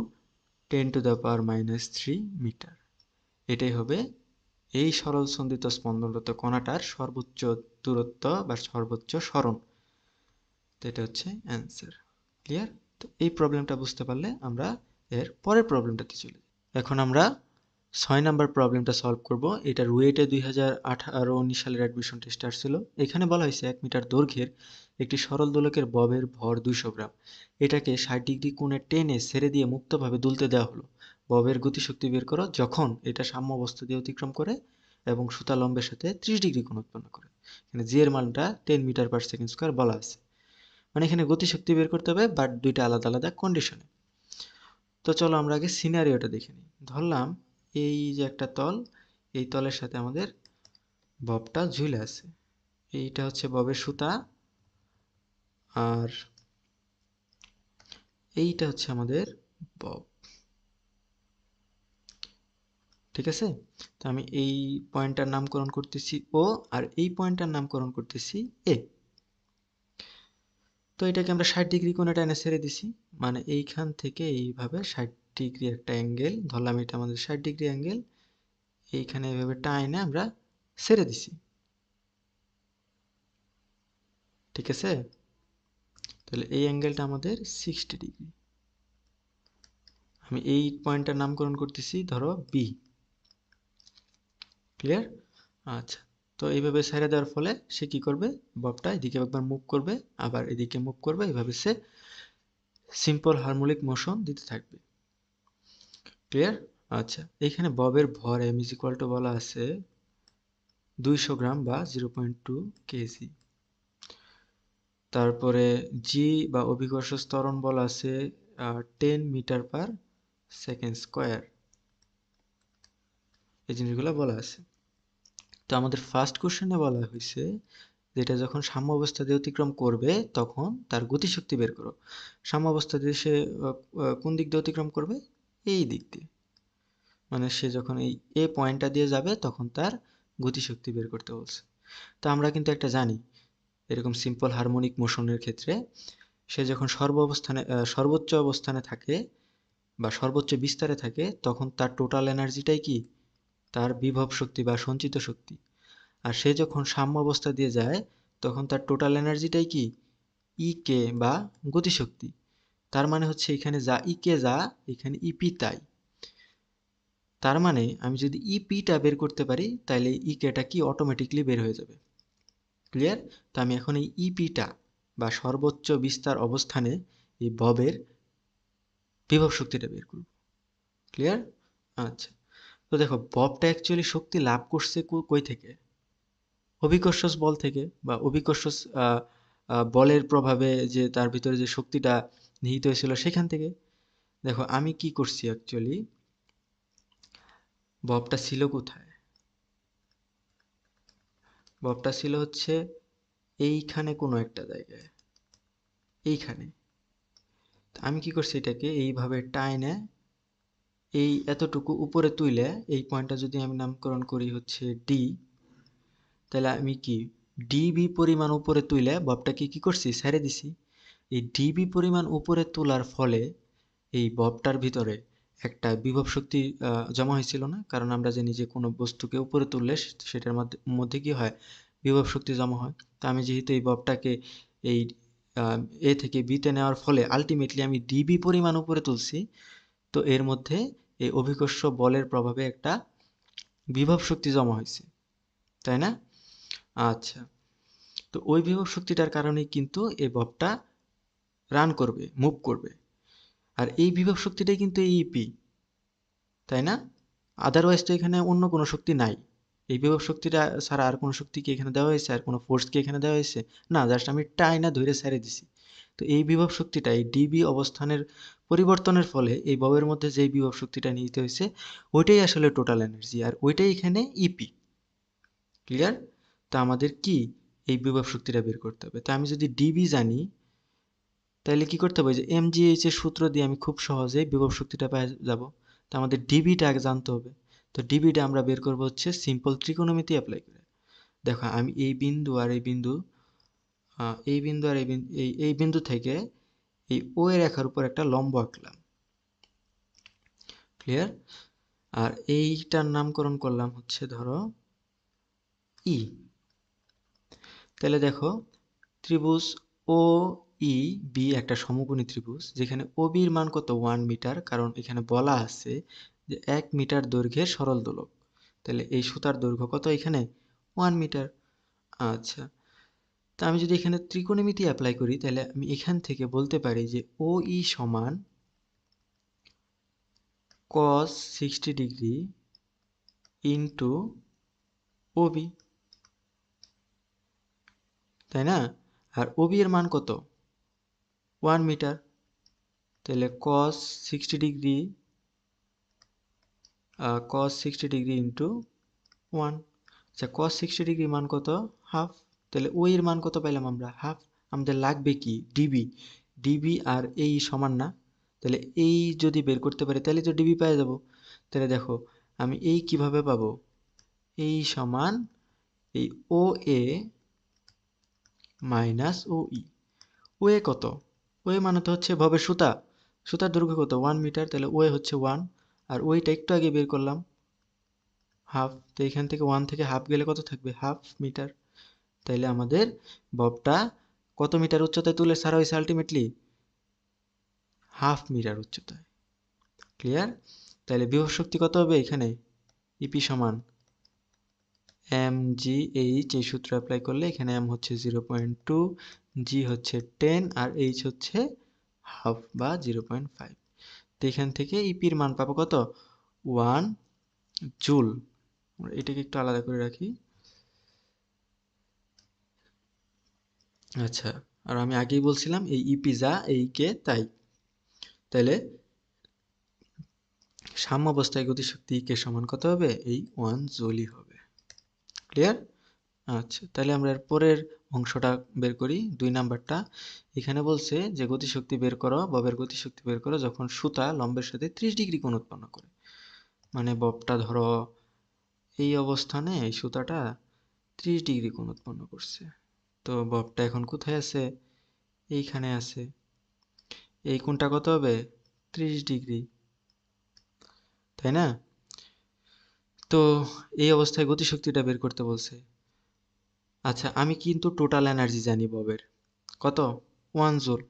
10⁻³ মিটার। এটাই হবে এই সরল সন্ধিত স্পন্দনরত কণাটার সর্বোচ্চ দূরত্ব বা সর্বোচ্চ সরণ। তো এটা হচ্ছে অ্যান্সার। ক্লিয়ার? তো এই প্রবলেমটা বুঝতে পারলে আমরা এর পরের প্রবলেমটাতে চলে যাই। এখন আমরা 6 নাম্বার প্রবলেমটা সলভ করব। এটা রুয়েটে 2018-19 সালের অ্যাডমিশন টেস্ট আসছিল। এখানে বলা হয়েছে 1 মিটার দৈর্ঘ্যের একটি সরল দোলকের ববের ভর 200 গ্রাম। এটাকে 60 ডিগ্রি কোণে টেনে ছেড়ে দিয়ে মুক্তভাবে দুলতে দেওয়া হলো। ববের গতিশক্তি বের করো যখন এটা সাম্য অবস্থা দিয়ে অতিক্রম করে এবং সুতা লম্বের সাথে 30 ডিগ্রি কোণ উৎপন্ন করে। এখানে জি এর মানটা 10 মিটার পার সেকেন্ড স্কয়ার বলা আছে। মানে এখানে গতিশক্তি বের করতে হবে, বাট দুইটা আলাদা আলাদা কন্ডিশনে। তো চলো আমরা আগে সিনারিওটা দেখে নিই। ধরলাম এই যে একটা তল, এই তলের সাথে আমাদের ববটা ঝুলে আছে। এইটা হচ্ছে ববের সুতা, আর এইটা হচ্ছে আমাদের বব। ঠিক আছে? তো আমি এই পয়েন্টটার নামকরণ করতেছি ও, আর এই পয়েন্টটার নামকরণ করতেছি এ। তো এটাকে আমরা 60 ডিগ্রি কোণে টেনে ছেড়ে দিছি, মানে এইখান থেকে এইভাবে 60 ডিগ্রি একটা অ্যাঙ্গেল ধরলাম, এটা আমাদের 60 ডিগ্রি অ্যাঙ্গেল, এইখানে এইভাবে টাইনে আমরা ছেড়ে দিছি। ঠিক আছে? তাহলে এই অ্যাঙ্গেলটা আমাদের 60 ডিগ্রি। আমি এই পয়েন্টটার নামকরণ করতেছি ধরো বি। ক্লিয়ার? আচ্ছা, তো এইভাবে ছেড়ে দেওয়ার ফলে সে কি করবে? ববটা এদিকে একবার মুভ করবে, আবার এদিকে মুভ করবে, এইভাবে সে সিম্পল হারমোনিক মোশন দিতে থাকবে। ক্লিয়ার? আচ্ছা, এইখানে ববের ভর এম ইজ ইকুয়াল টু বলা আছে 200 গ্রাম বা 0.2 কেজি। তারপরে জি বা অভিকর্ষ ত্বরণ বলা আছে 10 মিটার পার সেকেন্ড স্কয়ার। এই জিনিসগুলো বলা আছে। তো আমাদের ফার্স্ট কোশ্চেনে বলা হয়েছে যেটা যখন সাম্য অবস্থা দিয়ে অতিক্রম করবে তখন তার গতিশক্তি বের করো। সাম্য অবস্থা দিয়ে সে কোন দিক দিয়ে অতিক্রম করবে? এই দিক দিয়ে। মানে সে যখন এই এ পয়েন্টটা দিয়ে যাবে তখন তার গতিশক্তি বের করতে বলছে। তো আমরা কিন্তু একটা জানি, এরকম সিম্পল হারমোনিক মোশনের ক্ষেত্রে সে যখন সর্বোচ্চ অবস্থানে থাকে বা সর্বোচ্চ বিস্তারে থাকে তখন তার টোটাল এনার্জিটাই কি? তার বিভব শক্তি বা সঞ্চিত শক্তি। আর সে যখন সাম্য অবস্থা দিয়ে যায় তখন তার টোটাল এনার্জিটাই কি? ই কে বা গতিশক্তি। তার মানে হচ্ছে এখানে যা ই কে যা, এখানে ইপি তাই। তার মানে আমি যদি ইপিটা বের করতে পারি তাহলে ই কেটা কি অটোমেটিকলি বের হয়ে যাবে। ক্লিয়ার? তো আমি এখন এই ইপিটা বা সর্বোচ্চ বিস্তার অবস্থানে এই ববের বিভব শক্তিটা বের করব। ক্লিয়ার? আচ্ছা, তো দেখো ববটা অ্যাকচুয়ালি শক্তি লাভ করছে কই থেকে? অভিকর্ষ বল থেকে, বা অভিকর্ষ বলের প্রভাবে যে তার ভিতরে যে শক্তিটা নিহিত হয়েছিল সেখান থেকে। দেখো আমি কি করছি, অ্যাকচুয়ালি ববটা ছিল কোথায়? ববটা ছিল হচ্ছে এইখানে কোনো একটা জায়গায়, এইখানে। আমি কি করছি, এটাকে এইভাবে টাইনে এই এতটুকু উপরে তুইলে, এই পয়েন্টটা যদি আমি নামকরণ করি হচ্ছে ডি, তাহলে আমি কি ডিবি পরিমাণ উপরে তুইলে ববটাকে কি করছি? ছেড়ে দিছি। এই ডিবি পরিমাণ উপরে তোলার ফলে এই ববটার ভিতরে একটা বিভব শক্তি জমা হয়েছিল না? কারণ আমরা জানি যে কোনো বস্তুকে উপরে তুললে সেটার মধ্যে মধ্যে কি হয়? বিভব শক্তি জমা হয়। তো আমি যেহেতু এই ববটাকে এই এ থেকে বিতে নেওয়ার ফলে আলটিমেটলি আমি ডিবি পরিমাণ উপরে তুলছি, তো এর মধ্যে এই অভিকর্ষ বলের প্রভাবে একটা বিভব শক্তি জমা হয়েছে, তাই না? আচ্ছা, তো ওই বিভব শক্তিটার কারণেই কিন্তু এই ববটা রান করবে, মুভ করবে। আর এই বিভব শক্তিটাই কিন্তু এই ইপি, তাই না? আদারওয়াইজ তো এখানে অন্য কোনো শক্তি নাই। এই বিভব শক্তিটা ছাড়া আর কোনো শক্তি কি এখানে দেওয়া হয়েছে? আর কোনো ফোর্স কি এখানে দেওয়া হয়েছে? না, জাস্ট আমি টাইনা ধরে ছেড়ে দিছি। তো এই বিভব শক্তিটা এই ডিবি অবস্থানের পরিবর্তনের ফলে এই ববের মধ্যে যেই বিভব শক্তিটা নিহিত হয়েছে ওইটাই আসলে টোটাল এনার্জি, আর ওইটাই এখানে ইপি। ক্লিয়ার? তো আমাদের কি এই বিভব শক্তিটা বের করতে হবে। তো আমি যদি ডিবি জানি তাহলে কি করতে হবে, যে এমজিএইচ এর সূত্র দিয়ে আমি খুব সহজেই বিভব শক্তিটা পেয়ে যাব। তো আমাদের ডিবিটা আগে জানতে হবে। তো ডিবিটা আমরা বের করবো হচ্ছে সিম্পল ত্রিকোণমিতি অ্যাপ্লাই করে। দেখো আমি এই বিন্দু আর এই বিন্দু এই বিন্দু আর এই বিন্দু থেকে এই ও এর রেখার উপর একটা লম্ব আঁকলাম। ক্লিয়ার? আর এইটার নামকরণ করলাম হচ্ছে ধরো ই। তাহলে দেখো ত্রিভুজ ও ই বি একটা সমকোণী ত্রিভুজ, যেখানে ও বির মান কত 1 মিটার, কারণ এখানে বলা আছে যে 1 মিটার দৈর্ঘ্যের সরল দোলক। তাহলে এই সুতার দৈর্ঘ্য কত এখানে 1 মিটার। আচ্ছা, তা আমি যদি এখানে ত্রিকোণমিতি অ্যাপ্লাই করি তাহলে আমি এখান থেকে বলতে পারি যে ও ই সমান cos 60 ডিগ্রি ইন্টু ও বি, তাই না? আর ও বি এর মান কত 1 মিটার, তাহলে cos 60 ডিগ্রি ইন্টু 1। আচ্ছা, cos 60 ডিগ্রি মান কত হাফ, তাহলে ও এর মান কত পাইলাম আমরা হাফ। আমাদের লাগবে কি ডিবি, ডিবি আর এই সমান না, তাহলে এই যদি বের করতে পারি তাহলে তো ডিবি পেয়ে যাব। তাহলে দেখো আমি এই কিভাবে পাবো, এই সমান এই ও এ মাইনাস ও ই। ও এ কত, ও এ মানে তো হচ্ছে ভবের সুতা, সুতার দৈর্ঘ্য কত 1 মিটার, তাহলে ও এ হচ্ছে 1, আর ওইটা একটু আগে বের করলাম হাফ, তো এখান থেকে 1 থেকে হাফ গেলে কত থাকবে হাফ মিটার। তাইলে আমাদের ববটা কত মিটার উচ্চতায় তুলে ছাড়া হয়েছে আলটিমেটলি হাফ মিটার উচ্চতায়। ক্লিয়ার? তাহলে বিভব শক্তি কত হবে এখানে, ইপি সমান এম জি এইচ, এই সূত্র অ্যাপ্লাই করলে এখানে এম হচ্ছে 0.2, জি হচ্ছে 10, আর এইচ হচ্ছে হাফ বা 0.5। তো এখান থেকে ইপির মান পাবো কত 1 জুল। এটাকে একটু আলাদা করে রাখি। আচ্ছা, আর আমি আগেই বলছিলাম এই ইপি যা এই কে তাই, তাহলে সাম্যাবস্থায় গতিশক্তি কে সমান কত হবে, এই 1 জুলই হবে। ক্লিয়ার? আচ্ছা, তাহলে আমরা এর পরের অংশটা বের করি, 2 নাম্বারটা। এখানে বলছে যে গতিশক্তি বের করো, ববের গতিশক্তি বের করো যখন সুতা লম্বের সাথে 30 ডিগ্রি কোণ উৎপন্ন করে। মানে ববটা ধরো এই অবস্থানে এই সুতাটা 30 ডিগ্রি কোণ উৎপন্ন করছে। তো ববটা এখন কোথায় আছে, এইখানে আছে। এই কোণটা কত হবে 30 ডিগ্রি, তাই না? তো এই অবস্থায় গতিশক্তিটা বের করতে বলছে। আচ্ছা, আমি কিন্তু টোটাল এনার্জি জানি ববের কত 1 জুল।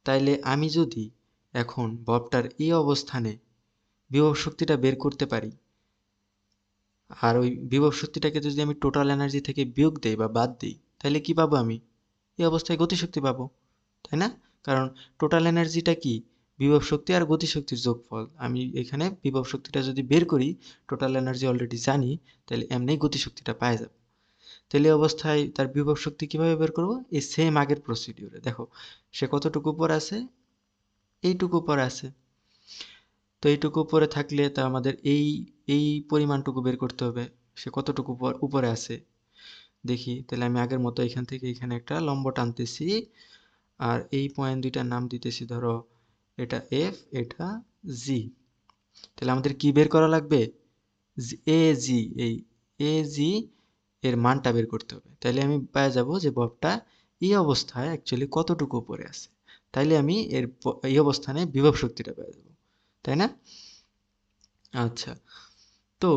তাইলে আমি যদি এখন ববটার এই অবস্থানে বিভব শক্তিটা বের করতে পারি, আর ওই বিভব শক্তিটাকে যদি আমি টোটাল এনার্জি থেকে বিয়োগ দেই বা বাদ দিই, তাহলে কি পাবো আমি এই অবস্থায় গতিশক্তি পাবো, তাই না? কারণ টোটাল এনার্জিটা কি বিভব শক্তি আর গতিশক্তির যোগফল। আমি এখানে বিভব শক্তিটা যদি বের করি, টোটাল এনার্জি অলরেডি জানি, তাহলে এমনি গতিশক্তিটা পাওয়া যাবে। তাহলে এই অবস্থায় তার বিভব শক্তি কিভাবে বের করব, এই সেম আগের প্রসিডিউরে। দেখো সে কতটুকু উপর আছে, এইটুকু উপর আছে। তো এইটুকু উপরে থাকলে তা আমাদের এই এই পরিমাণটুকু বের করতে হবে, সে কতটুকু উপরে আছে দেখি। তাহলে আমি আগের মতো এখান থেকে এখানে একটা লম্ব টানতেছি, আর এই পয়েন্ট দুইটার নাম দিতেছি ধরো এটা এফ, এটা জি। তাহলে আমাদের কি বের করা লাগবে, এ জি, এই এ জি এর মানটা বের করতে হবে। তাইলে আমি পেয়ে যাব যে ববটা এই অবস্থায় অ্যাকচুয়ালি কতটুকু উপরে আছে, তাইলে আমি এর এই অবস্থানে বিভব শক্তিটা পেয়ে যাব, তাই না? আচ্ছা, তো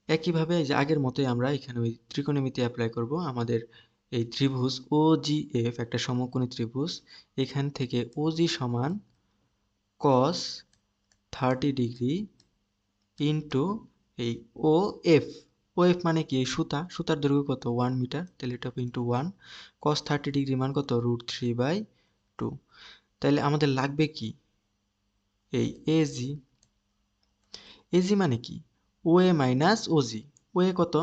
একইভাবে যে আগের মতোই আমরা এখানে ওই ত্রিকোণমিতি অ্যাপ্লাই করব। আমাদের এই ত্রিভুজ ও জি এফ একটা সমকোণী ত্রিভুজ, এখান থেকে ও জি সমান cos 30 ডিগ্রি ইন্টু এই ও এফ। ও এফ মানে কি, এই সুতা, সুতার দৈর্ঘ্য কত 1 মিটার, তাহলে এটা হবে ইন্টু 1। cos 30 ডিগ্রি মান কত √3/2। তাহলে আমাদের লাগবে কি এই এজি। এজি মানে কি ও এ মাইনাস ওজি। ও এ কত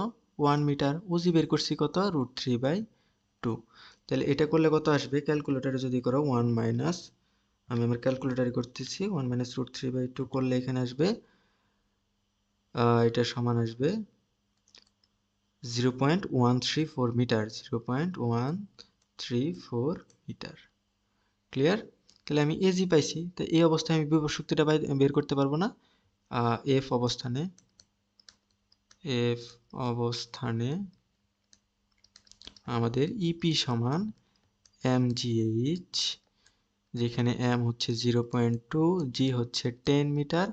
1 মিটার, ওজি বের করছি কত √3/2। তাহলে এটা করলে কত আসবে, ক্যালকুলেটারে যদি করো 1 মাইনাস, আমি আমার ক্যালকুলেটারে করতেছি, 1 মাইনাস রুট 3/2 করলে এখানে আসবে এটা সমান আসবে 0.134 মিটার, 0.134 মিটার। ক্লিয়ার? তাহলে আমি এজি পাইছি। তো এই অবস্থায় আমি বিভব শক্তিটা বের করতে পারবো না। এফ অবস্থানে আমাদের ইপি সমান mgh, যেখানে m হচ্ছে 0.2, g হচ্ছে 10 মিটার,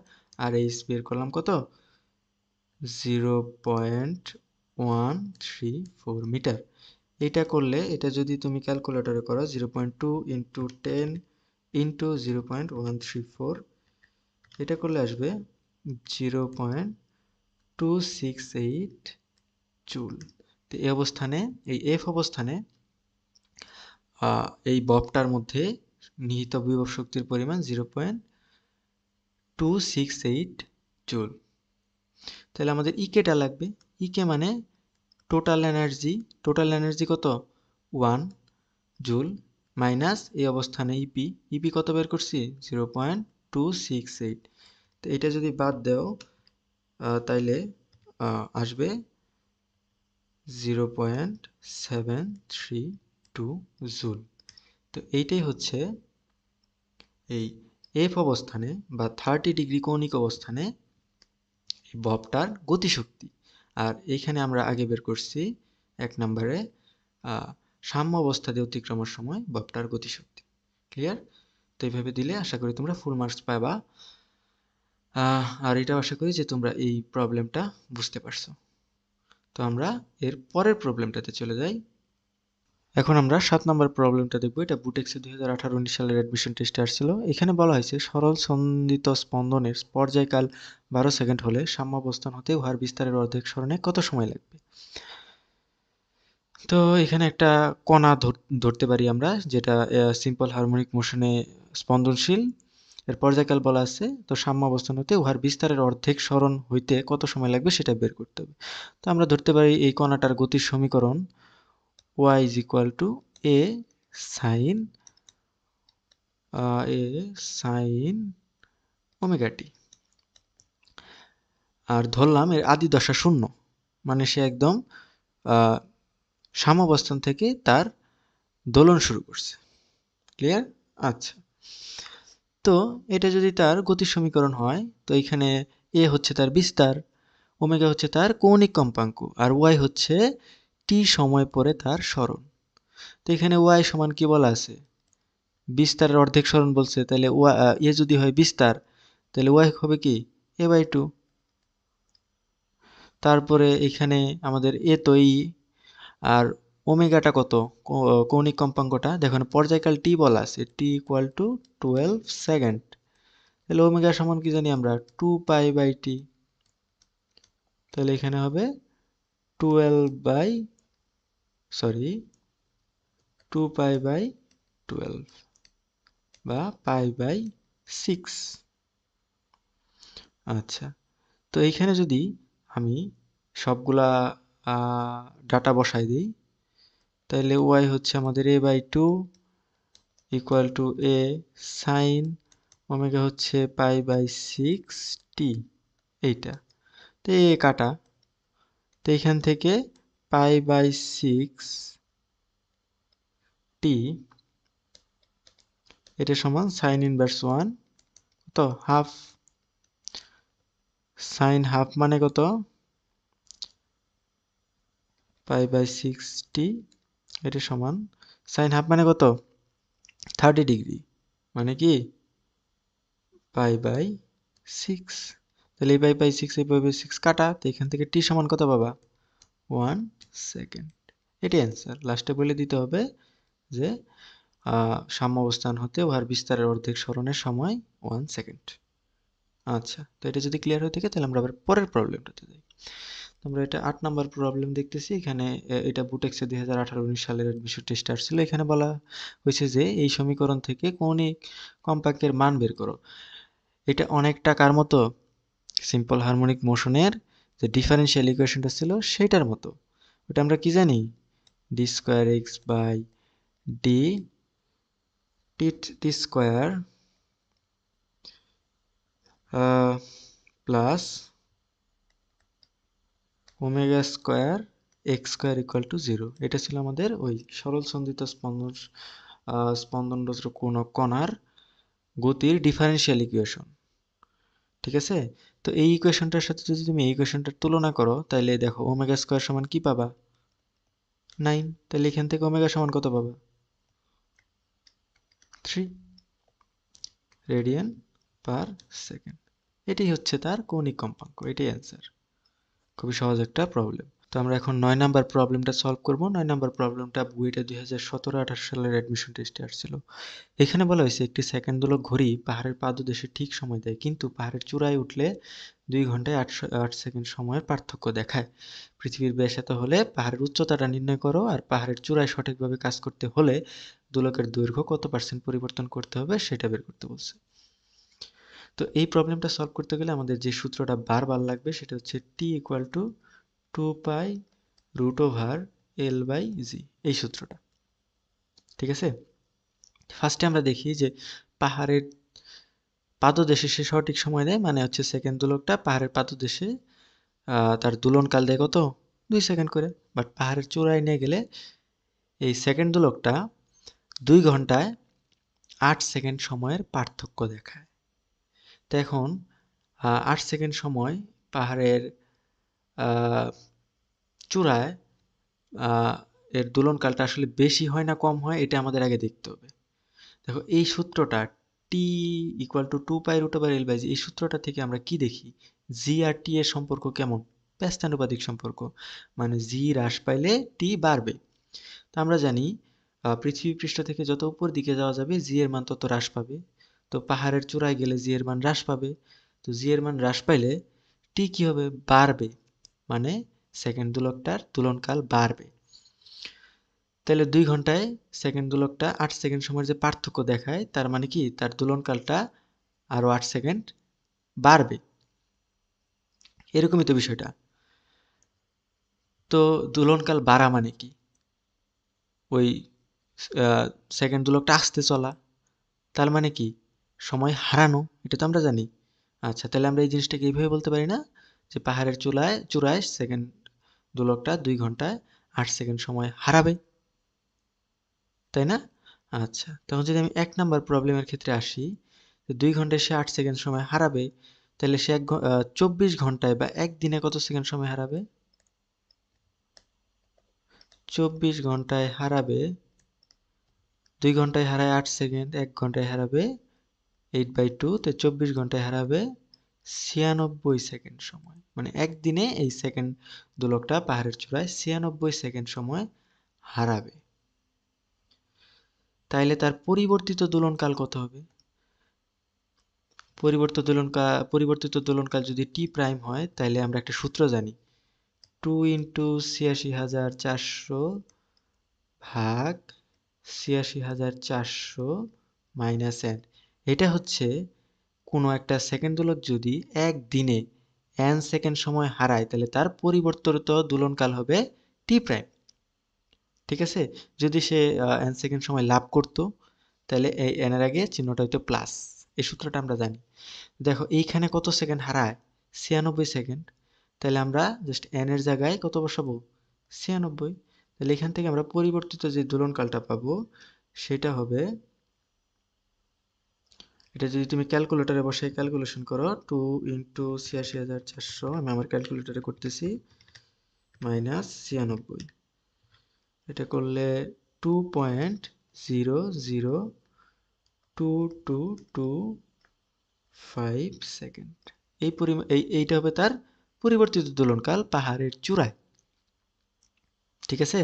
আর h বের করলাম কত, 0.134 মিটার। এটা করলে, এটা যদি তুমি ক্যালকুলেটরে করো, 0.2 ইন্টু 10 ইন্টু 0.134, এটা করলে আসবে 0.268 জুল। তো এই অবস্থানে, এই এফ অবস্থানে এই ববটার মধ্যে নিহিত বিভব শক্তির পরিমাণ 0.268 জুল। তাহলে আমাদের ইকেটা লাগবে। ইকে মানে টোটাল এনার্জি কত, 1 জুল, মাইনাস এই অবস্থানে ইপি, ইপি কত বের করছি, 0.268। তো এটা যদি বাদ দাও তাইলে আসবে 0.732 জুল। তো এইটাই হচ্ছে এই এফ অবস্থানে বা 30 ডিগ্রি কৌণিক অবস্থানে এই ববটার গতিশক্তি। আর এইখানে আমরা আগে বের করছি 1 নম্বরে সাম্য অবস্থা দিয়ে অতিক্রমের সময় ববটার গতিশক্তি। ক্লিয়ার? তো এইভাবে দিলে আশা করি তোমরা ফুল মার্কস পাবা। আর এটাও আশা করি যে তোমরা এই প্রবলেমটা বুঝতে পারছো। তো আমরা এর পরের প্রবলেমটাতে চলে যাই। এখন আমরা 7 নম্বর প্রবলেমটা দেখব। এটা বুটেক্সে 2018-19 সালের অ্যাডমিশন টেস্টে আসছিল। এখানে বলা হয়েছে সরল সন্দিত স্পন্দনের পর্যায়কাল 12 সেকেন্ড হলে সাম্যাবস্থান হতে উহার বিস্তারের অর্ধেক সরণে কত সময় লাগবে। তো এখানে একটা কণা ধরতে পারি আমরা, যেটা সিম্পল হারমোনিক মোশনে স্পন্দনশীল। এর পর্যায়কাল বলা আছে, তো সাম্য অবস্থান হতে উহার বিস্তারের অর্ধেক সরণ হইতে কত সময় লাগবে সেটা বের করতে হবে। তো আমরা ধরতে পারি এই কণাটার গতির সমীকরণ y is equal to a sin omega T. আর ধরলাম এর আদি দশা শূন্য, মানে সে একদম সাম্যাবস্থান থেকে তার দোলন শুরু করছে। ক্লিয়ার? আচ্ছা, তো এটা যদি তার গতির সমীকরণ হয়, তো এখানে এ হচ্ছে তার বিস্তার, ওমেগা হচ্ছে তার কৌণিক কম্পাঙ্ক, আর ওয়াই হচ্ছে টি সময় পরে তার সরণ। তো এখানে ওয়াই সমান কি বলা আছে, বিস্তারের অর্ধেক সরণ বলছে, তাহলে এ যদি হয় বিস্তার, তাহলে ওয়াই হবে কি, a/2। তারপরে এখানে আমাদের এ তো ই, আর ওমেগাটা কত, কৌণিক কম্পাঙ্কটা দেখুন, পর্যায়কাল টি বলা আছে, টি ইকুয়াল টু 12 সেকেন্ড। তাহলে ওমেগা সমান কি জানি আমরা, 2π/t। তাহলে এখানে হবে 2π/12 বা π/6। আচ্ছা, তো এইখানে যদি আমি সবগুলা ডাটা বসাই দিই, তাহলে ওয়াই হচ্ছে আমাদের a/2 equal to a sine omega হচ্ছে π/6t, এইটা। তো এ কাটা, তো এখান থেকে π/6t, এটা সমান সাইন ইনভার্স 1, তো হাফ, সাইন হাফ মানে কত, π/6t, এটা সমান সাইন হাফ মানে কত, 30 ডিগ্রি, মানে কি π/6। তাহলে এই π/6 এই π/6 কাটা, তো এখান থেকে t সমান কত পাবা, 1 সেকেন্ড। এটি অ্যান্সার। লাস্টে বলে দিতে হবে যে সাম্য অবস্থান হতে উহার বিস্তারের অর্ধেক সরণের সময় 1 সেকেন্ড। আচ্ছা, তো এটা যদি ক্লিয়ার হয়ে থাকে তাহলে আমরা আবার পরের প্রবলেমটাতে যাই। আমরা এটা 8 নাম্বার প্রবলেম দেখতেছি। এখানে এটা বুটেক্সে 2018-19 সালের অ্যাডমিশন টেস্টে আসছিল। এখানে বলা হয়েছে যে এই সমীকরণ থেকে কৌণিক কম্পাঙ্কের মান বের করো। এটা অনেকটা কার মতো, সিম্পল হারমোনিক মোশনের যে ডিফারেনশিয়াল ইকুয়েশনটা ছিল সেটার মতো। ওটা আমরা কি জানি, d² x/, D T square plus omega square x square equal to 0। এটা ছিল আমাদের ওই সরল সন্ধিত স্পন্দনরত কোন কণার গতির ডিফারেনশিয়াল ইকুয়েশন। ঠিক আছে, তো এই ইকুয়েশনটার সাথে যদি তুমি এই ইকুয়েশনটার তুলনা করো তাহলে দেখো ওমেগা স্কোয়ার সমান কি পাবা? 9। তাহলে এখান থেকে ওমেগা সমান কত পাবা? 3 রেডিয়ান পার সেকেন্ড। এটাই হচ্ছে তার কৌণিক কম্পাঙ্ক, এটাই অ্যান্সার। খুবই সহজ একটা প্রবলেম। তো আমরা এখন 9 নাম্বার প্রবলেমটা সলভ করব। 9 নাম্বার প্রবলেমটা বুয়েটে 2017-18 সালের অ্যাডমিশন টেস্টে আসছিল। এখানে বলা হয়েছে একটি সেকেন্ড দোলক ঘড়ি পাহাড়ের পাদদেশে ঠিক সময় দেয়, কিন্তু পাহাড়ের চূড়ায় উঠলে 2 ঘন্টায় 8 সেকেন্ড সময়ের পার্থক্য দেখায়। পৃথিবীর ব্যাস এত হলে পাহাড়ের উচ্চতাটা নির্ণয় করো, আর পাহাড়ের চূড়ায় সঠিকভাবে কাজ করতে হলে দোলকের দৈর্ঘ্য কত পার্সেন্ট পরিবর্তন করতে হবে সেটা বের করতে বলছে। তো এই প্রবলেমটা সলভ করতে গেলে আমাদের যে সূত্রটা বারবার লাগবে সেটা হচ্ছে T equal to 2 pi root over L by G, এই সূত্রটা। ঠিক আছে, ফার্স্টে আমরা দেখি যে পাহাড়ের পাদদেশে সে সঠিক সময় দেয়, মানে হচ্ছে সেকেন্ড দোলকটা পাহাড়ের পাদদেশে তার দোলনকাল দেয় কত? 2 সেকেন্ড করে। বাট পাহাড়ের চূড়ায় নিয়ে গেলে এই সেকেন্ড দোলকটা 2 ঘন্টায় 8 সেকেন্ড সময়ের পার্থক্য দেখায়। তো এখন 8 সেকেন্ড সময় পাহাড়ের চূড়ায় এর দোলনকালটা আসলে বেশি হয় না কম হয়, এটা আমাদের আগে দেখতে হবে। দেখো এই সূত্রটা T equal to 2 pi root over L by G, এই সূত্রটা থেকে আমরা কি দেখি? জি আর টি এর সম্পর্ক কেমন? ব্যস্তানুপাতিক সম্পর্ক, মানে জি হ্রাস পাইলে টি বাড়বে। তো আমরা জানি পৃথিবী পৃষ্ঠ থেকে যত উপর দিকে যাওয়া যাবে জি এর মান তত হ্রাস পাবে। তো পাহাড়ের চূড়ায় গেলে জি এর মান হ্রাস পাবে। তো জি এর মান হ্রাস পাইলে টি কি হবে? বাড়বে, মানে সেকেন্ড দোলকটার দোলনকাল বাড়বে। তাহলে 2 ঘন্টায় সেকেন্ড দোলকটা 8 সেকেন্ড সময়ের যে পার্থক্য দেখায়, তার মানে কি তার দোলনকালটা আরো 8 সেকেন্ড বাড়বে। এরকমই তো বিষয়টা। তো দোলনকাল বাড়া মানে কি? ওই সেকেন্ড দোলকটা আস্তে চলা, তার মানে কি সময় হারানো, এটা তো আমরা জানি। আচ্ছা, তাহলে আমরা এই জিনিসটাকে এইভাবে বলতে পারি না যে পাহাড়ের চূড়ায় সেকেন্ড দোলকটা 2 ঘন্টায় 8 সেকেন্ড সময় হারাবে, তাই না? আচ্ছা, তখন যদি আমি 1 নাম্বার প্রবলেমের ক্ষেত্রে আসি, 2 ঘন্টায় সে 8 সেকেন্ড সময় হারাবে, তাহলে সে 24 ঘন্টায় বা একদিনে কত সেকেন্ড সময় হারাবে? 24 ঘন্টায় হারাবে, 2 ঘন্টায় হারায় 8 সেকেন্ড, 1 ঘন্টায় হারাবে 8/2, তো 24 ঘন্টায় হারাবে 96 সেকেন্ড সময়। মানে একদিনে এই সেকেন্ড দোলকটা পাহাড়ের চূড়ায় 96 সেকেন্ড সময় হারাবে। তাইলে তার পরিবর্তিত দোলনকাল কত হবে? পরিবর্তিত দোলনকাল যদি টি প্রাইম হয়, তাহলে আমরা একটা সূত্র জানি, 2 ইন্টু 86,400 ভাগ 86,400 মাইনাস এন। এটা হচ্ছে কোনো একটা সেকেন্ড দোলক যদি একদিনে এন সেকেন্ড সময় হারায়, তাহলে তার পরিবর্তিত দোলনকাল হবে টি প্রাইম। ঠিক আছে, যদি সে এন সেকেন্ড সময় লাভ করতো তাহলে এই এন এর আগে চিহ্নটা হইতো প্লাস। এই সূত্রটা আমরা জানি। দেখো এইখানে কত সেকেন্ড হারায়? 96 সেকেন্ড। তাহলে আমরা জাস্ট এন এর জায়গায় কত বসাবো? 96। তাহলে এখান থেকে আমরা পরিবর্তিত যে দোলনকালটা পাবো সেটা হবে, এটা যদি তুমি ক্যালকুলেটরে বসে ক্যালকুলেশন করো, 2 ইন্টু 86,400, আমি আমার ক্যালকুলেটরে করতেছি, মাইনাস 96, এটা করলে 2.00225 সেকেন্ড। এইটা হবে তার পরিবর্তিত দোলনকাল পাহাড়ের চূড়ায়। ঠিক আছে,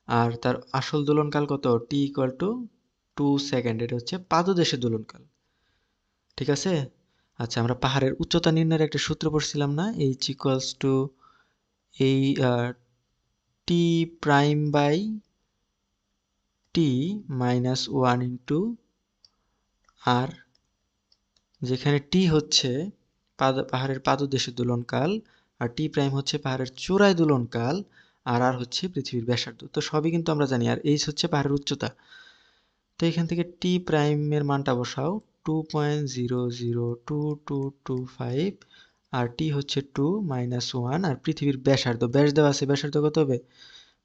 আর তার আসল দোলনকাল কত? টি ইকুয়াল টু 2 সেকেন্ড, এটা হচ্ছে পাদদেশে দোলনকাল। ঠিক আছে, আচ্ছা, আমরা পাহাড়ের উচ্চতা নির্ণয়ের একটা সূত্র পড়ছিলাম না? এইচ ইকুয়ালস টু এই T prime by T minus 1 into R, যেখানে টি হচ্ছে পাহাড়ের পাদদেশে দোলনকাল আর টি প্রাইম হচ্ছে পাহাড়ের চূড়ায় দোলনকাল, আর আর হচ্ছে পৃথিবীর ব্যাসার্ধ। তো সবই কিন্তু আমরা জানি। আর এইচ হচ্ছে পাহাড়ের উচ্চতা। তো এখান থেকে টি প্রাইমের মানটা বসাও 2.0022225, আর টি হচ্ছে 2 - 1, আর পৃথিবীর ব্যাসার্ধ, ব্যাস দেওয়া আছে, ব্যাসার্ধ কত হবে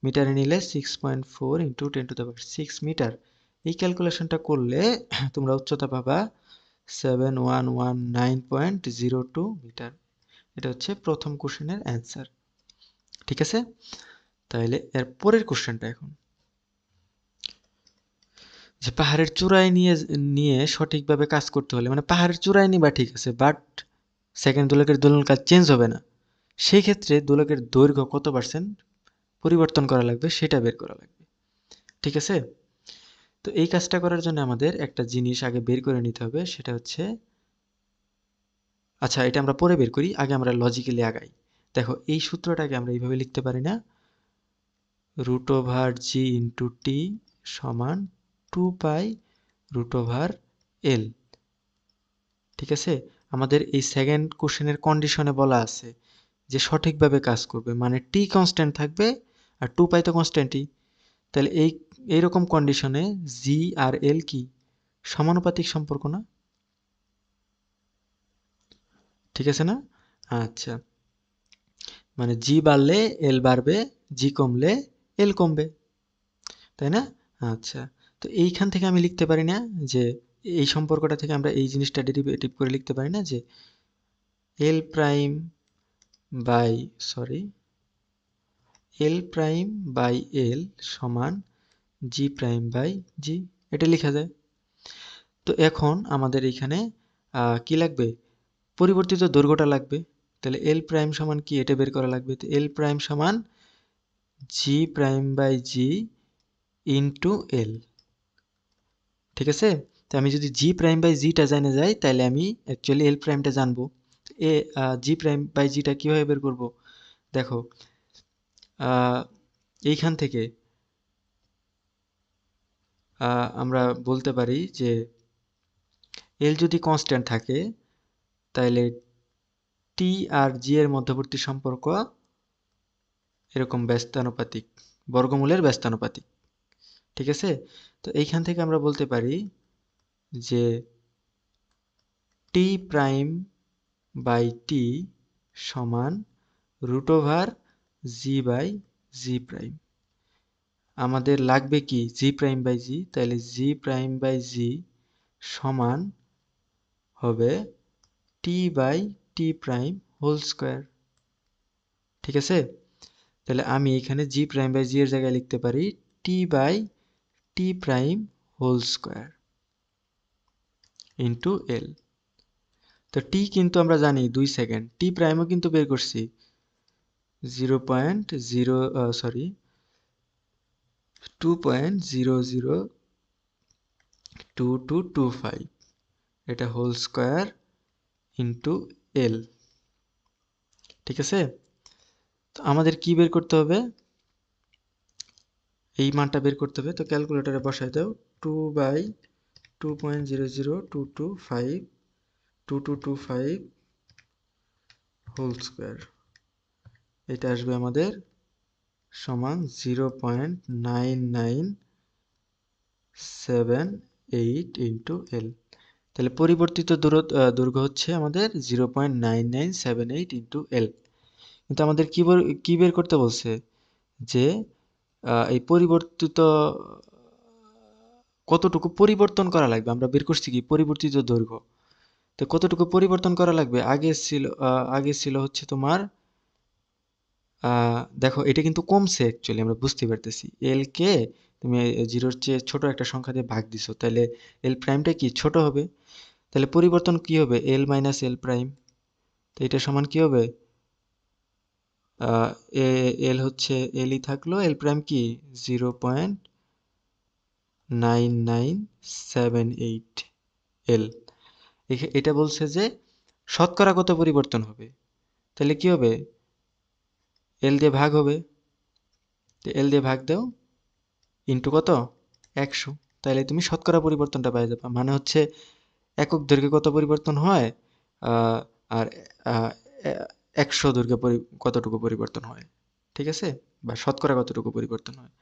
মিটারে নিলে 6.4 × 10⁶ মিটার। এই ক্যালকুলেশনটা করলে তোমরা উচ্চতা পাবা 7119.02 মিটার। এটা হচ্ছে প্রথম কোশ্চেনের অ্যান্সার। ঠিক আছে, তাহলে এর পরের কোশ্চেনটা এখন, যে পাহাড়ের চূড়ায় নিয়ে নিয়ে সঠিকভাবে কাজ করতে হলে, মানে পাহাড়ের চূড়ায় নিবা ঠিক আছে, বাট সেকেন্ড দোলকের দোলন কাজ চেঞ্জ হবে না, সেই ক্ষেত্রে দোলকের দৈর্ঘ্য কত পার্সেন্ট পরিবর্তন করা লাগবে সেটা বের করা লাগবে। ঠিক আছে, তো এই কাজটা করার জন্য আমাদের একটা জিনিস আগে বের করে নিতে হবে, সেটা হচ্ছে, আচ্ছা এটা আমরা পরে বের করি, আগে আমরা লজিক্যালি আগাই। দেখো এই সূত্রটাকে আমরা এইভাবে লিখতে পারি না, √g × t সমান 2π√L। ঠিক আছে, আমাদের এই সেকেন্ড কোশ্চেনের কন্ডিশনে বলা আছে যে সঠিকভাবে কাজ করবে, মানে টি কনস্ট্যান্ট থাকবে আর 2π তো কনস্ট্যান্টই। তাহলে এইরকম কন্ডিশনে জি আর এল কি সমানুপাতিক সম্পর্ক না? ঠিক আছে না? আচ্ছা, মানে জি বাড়লে এল বাড়বে, জি কমলে এল কমবে, তাই না? আচ্ছা, তো এইখান থেকে আমি লিখতে পারি না যে, এই সম্পর্কটা থেকে আমরা এই জিনিসটা ডেরিভেটিভ করে লিখতে পারি না যে L prime by L prime by L সমান জি প্রাইম বাই জি, এটা লেখা যায়। তো এখন আমাদের এখানে কি লাগবে, পরিবর্তিত দৈর্ঘ্যটা লাগবে। তাহলে এল প্রাইম সমান কি, এটা বের করা লাগবে। তো এল প্রাইম সমান G prime by G into L. ঠিক আছে, তো আমি যদি জি প্রাইম বাই জিটা জানে যাই, তাহলে আমি অ্যাকচুয়ালি এল প্রাইমটা জানবো। জি প্রাইম বাই জিটা কীভাবে বের করব, দেখো এইখান থেকে আমরা বলতে পারি যে এল যদি কনস্ট্যান্ট থাকে, তাহলে টি আর জি এর মধ্যবর্তী সম্পর্ক এরকম ব্যস্তানুপাতিক, বর্গমূলের ব্যস্তানুপাতিক। ঠিক আছে, তো এইখান থেকে আমরা বলতে পারি যে টি প্রাইম বাই টি সমান √জি বাই জি প্রাইম। আমাদের লাগবে কি, জি প্রাইম বাই জি, তাহলে জি প্রাইম বাই জি সমান হবে T by T prime whole square. ঠিক আছে, তাহলে আমি এখানে জি প্রাইম বাই জি এর জায়গায় লিখতে পারি T by T prime whole square into L. তো টি কিন্তু আমরা জানি 2 সেকেন্ড, টি প্রাইমও কিন্তু বের করছি 2.2225, এটা হোল স্কোয়ার ইন্টু এল। ঠিক আছে, তো আমাদের কি বের করতে হবে, এই মানটা বের করতে হবে। তো ক্যালকুলেটরে বসাই দাও, 2/2.00225 হোল স্কোয়ার, এটা আসবে আমাদের সমান 0.9978 ইন্টু এল। তাহলে পরিবর্তিত দৈর্ঘ্য হচ্ছে আমাদের 0.9978 ইন্টু এল। কিন্তু আমাদের কি বের করতে বলছে, যে এই পরিবর্তিত কতটুকু পরিবর্তন করা লাগবে, আমরা বের করছি কি পরিবর্তিত দৈর্ঘ্য। তো কতটুকু পরিবর্তন করা লাগবে, আগে ছিল হচ্ছে তোমার, দেখো এটা কিন্তু কমছে অ্যাকচুয়ালি, আমরা বুঝতে পারতেছি এল কে তুমি জিরোর চেয়ে ছোট একটা সংখ্যা দিয়ে ভাগ দিছো, তাহলে এল প্রাইমটা কি ছোট হবে, তাহলে পরিবর্তন কি হবে এল মাইনাস এল প্রাইম। তো এটা সমান কি হবে, এল হচ্ছে এলই থাকলো, এল প্রাইম কি 0.9978 এল। এটা বলছে যে শতকরা কত পরিবর্তন হবে, তাহলে কি হবে এল দিয়ে ভাগ হবে, এল দিয়ে ভাগ দাও ইন্টু কত 100, তাহলে তুমি শতকরা পরিবর্তনটা পাই যাবে। মানে হচ্ছে একক দৈর্ঘ্যে কত পরিবর্তন হয়, আর 100 দৈর্ঘ্যে কতটুকু পরিবর্তন হয়। ঠিক আছে, বা শতকরা কতটুকু পরিবর্তন হয়।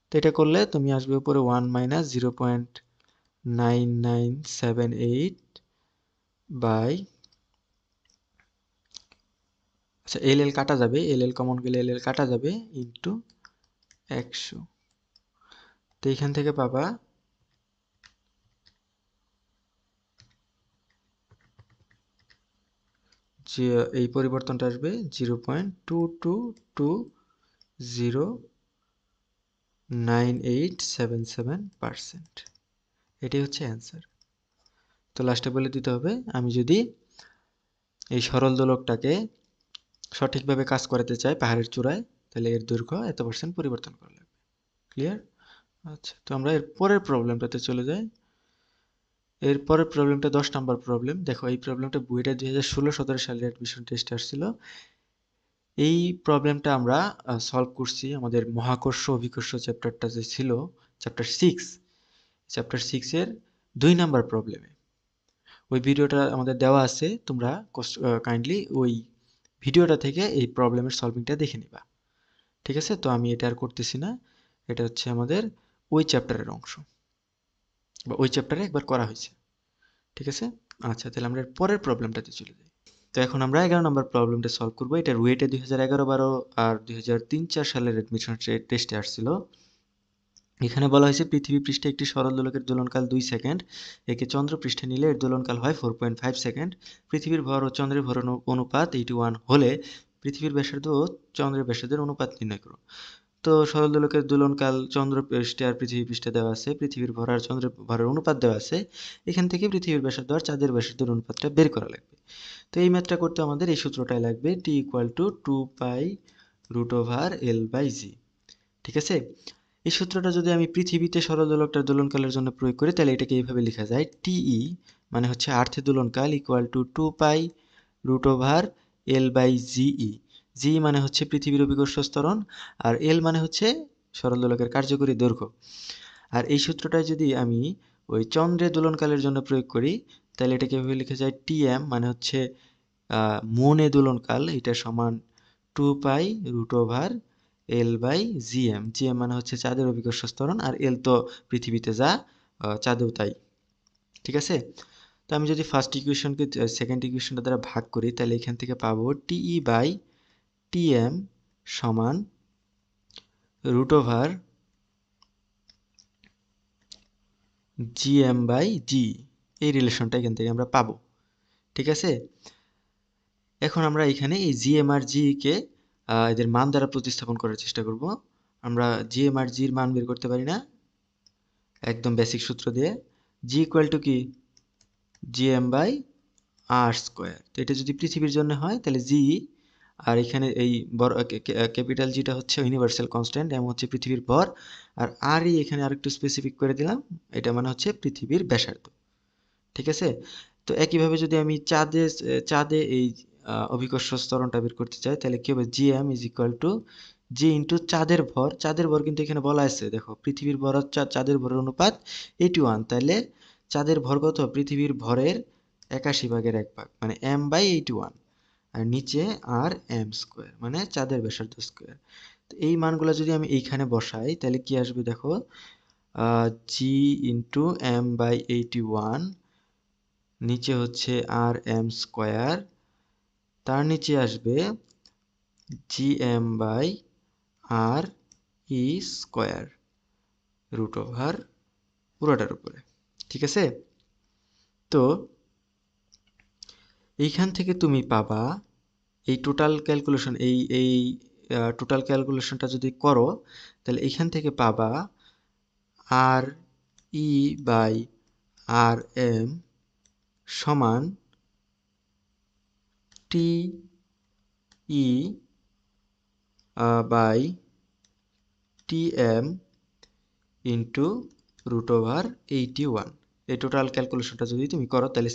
তো এটা করলে তুমি আসবে উপরে 1 মাইনাস 0.9978 বাই, আচ্ছা এল এল কাটা যাবে, এল এল কমন গেলে এল এল কাটা যাবে, ইন্টু 100। তো এইখান থেকে পাবা যে এই পরিবর্তনটা আসবে 0.22209877%। এটাই হচ্ছে অ্যান্সার। তো লাস্টে বলে দিতে হবে, আমি যদি এই সরল দোলকটাকে সঠিকভাবে কাজ করাতে চাই পাহাড়ের চূড়ায়, তাহলে এর দৈর্ঘ্য এত % পরিবর্তন করা লাগবে। ক্লিয়ার? আচ্ছা, তো আমরা এর পরের প্রবলেমটাতে চলে যাই। এর পরের প্রবলেমটা 10 নাম্বার প্রবলেম। দেখো এই প্রবলেমটা বুয়েটে 2016-17 সালের অ্যাডমিশন টেস্টে আসছিল। এই প্রবলেমটা আমরা সলভ করছি আমাদের মহাকর্ষ অভিকর্ষ চ্যাপ্টারটা যে ছিল, চ্যাপ্টার 6 এর 2 নাম্বার প্রবলেমে। ওই ভিডিওটা আমাদের দেওয়া আছে, তোমরা কাইন্ডলি ওই ভিডিওটা থেকে এই প্রবলেমের সলভিংটা দেখে নিবা। ঠিক আছে, তো আমি এটা আর করতেছি না, এটা হচ্ছে আমাদের ওই চ্যাপ্টারের অংশ, বা ওই চ্যাপ্টারে একবার করা হয়েছে। ঠিক আছে, আচ্ছা তাহলে আমরা এর পরের প্রবলেমটাতে চলে যাই। তো এখন আমরা 11 নম্বর প্রবলেমটা সলভ করবো। এটা রুয়েটে 2011-12 আর 2003-4 সালের অ্যাডমিশন টেস্টে আসছিল। এখানে বলা হয়েছে পৃথিবী পৃষ্ঠে একটি সরল দোলকের দোলনকাল 2 সেকেন্ড, একে চন্দ্র পৃষ্ঠে নিলে এর দোলনকাল হয় 4.5 সেকেন্ড। পৃথিবীর ভর ও চন্দ্রের ভর অনুপাত 81 হলে পৃথিবীর ব্যাসার্ধ ও চন্দ্রের ব্যাসার্ধের অনুপাত নির্ণয় করো। তো সরল দোলকের দোলনকাল চন্দ্র পৃষ্ঠে আর পৃথিবী পৃষ্ঠে দেওয়া আছে, পৃথিবীর ভর আর চন্দ্রের ভরের অনুপাত দেওয়া আছে। এখান থেকে পৃথিবীর ব্যাসার্ধ আর চাঁদের ব্যাসার্ধের অনুপাতটা বের করা লাগবে। তো এই ম্যাথটা করতে আমাদের এই সূত্রটাই লাগবে, টি ইকুয়াল টু 2π√L/g। ঠিক আছে, এই সূত্রটা যদি আমি পৃথিবীতে সরল দোলকটার দোলনকালের জন্য প্রয়োগ করি, তাহলে এটাকে এইভাবে লেখা যায়, টিই মানে হচ্ছে আর্থের দোলনকাল ইকুয়াল টু 2π√L/GE। জি মানে হচ্ছে পৃথিবীর অভিকর্ষ ত্বরণ, আর এল মানে হচ্ছে সরল দোলকের কার্যকরী দৈর্ঘ্য। আর এই সূত্রটাই যদি আমি ওই চন্দ্রের দোলনকালের জন্য প্রয়োগ করি, তাহলে এটাকে এভাবে লেখা যায়, টিএম মানে হচ্ছে মৌনে দোলনকাল, এটা সমান 2π√L/GM। জিএম মানে হচ্ছে চাঁদের অভিকর্ষ ত্বরণ, আর এল তো পৃথিবীতে যা, চাঁদেও তাই। ঠিক আছে, তো আমি যদি ফার্স্ট ইকুয়েশনকে সেকেন্ড ইকুয়েশনটা দ্বারা ভাগ করি, তাহলে এখান থেকে পাবো টিই/টিএম সমান √GM/G। এই রিলেশনটা এখান থেকে আমরা পাবো। ঠিক আছে, এখন আমরা এখানে এই জিএম আর জি কে এদের মান দ্বারা প্রতিস্থাপন করার চেষ্টা করব। আমরা জিএম আর জির মান বের করতে পারি না, একদম বেসিক সূত্র দিয়ে, জি ইকুয়াল টু কি, GM/r²। তো এটা যদি পৃথিবীর জন্য হয় তাহলে জি, আর এখানে এই বড় ক্যাপিটাল জিটা হচ্ছে ইউনিভার্সাল কনস্ট্যান্ট, এম হচ্ছে পৃথিবীর ভর, আর আর এখানে আরেকটু স্পেসিফিক করে দিলাম, এটা মানে হচ্ছে পৃথিবীর ব্যাসার্ধ। ঠিক আছে, তো একইভাবে যদি আমি চাঁদে এই অভিকর্ষ ত্বরণটা বের করতে চাই, তাহলে কি হবে, GM is equal two G into চাঁদের ভর। চাঁদের ভর কিন্তু এখানে বলা আছে, দেখো পৃথিবীর ভর আর চাঁদের ভরের অনুপাত 81, তাহলে চাঁদের ভর কত, পৃথিবীর ভরের 81/1 মানে m/81, আর নিচে আর m² মানে চাঁদের ব্যাসার্ধ স্কোয়ার। তো এই মানগুলো যদি আমি এইখানে বসাই, তাহলে কি আসবে দেখো, জি ইন্টু m/81, নিচে হচ্ছে r m², তার নিচে আসবে GM/r² পুরোটার উপরে। ঠিক আছে, তো এইখান থেকে তুমি পাবা এই টোটাল ক্যালকুলেশন, এই টোটাল ক্যালকুলেশনটা যদি করো, তাহলে এইখান থেকে পাবা RE/RM সমান TE/TM ইন্টু √81। এই টোটাল ক্যালকুলেশনটা যদি তুমি করো, তাহলে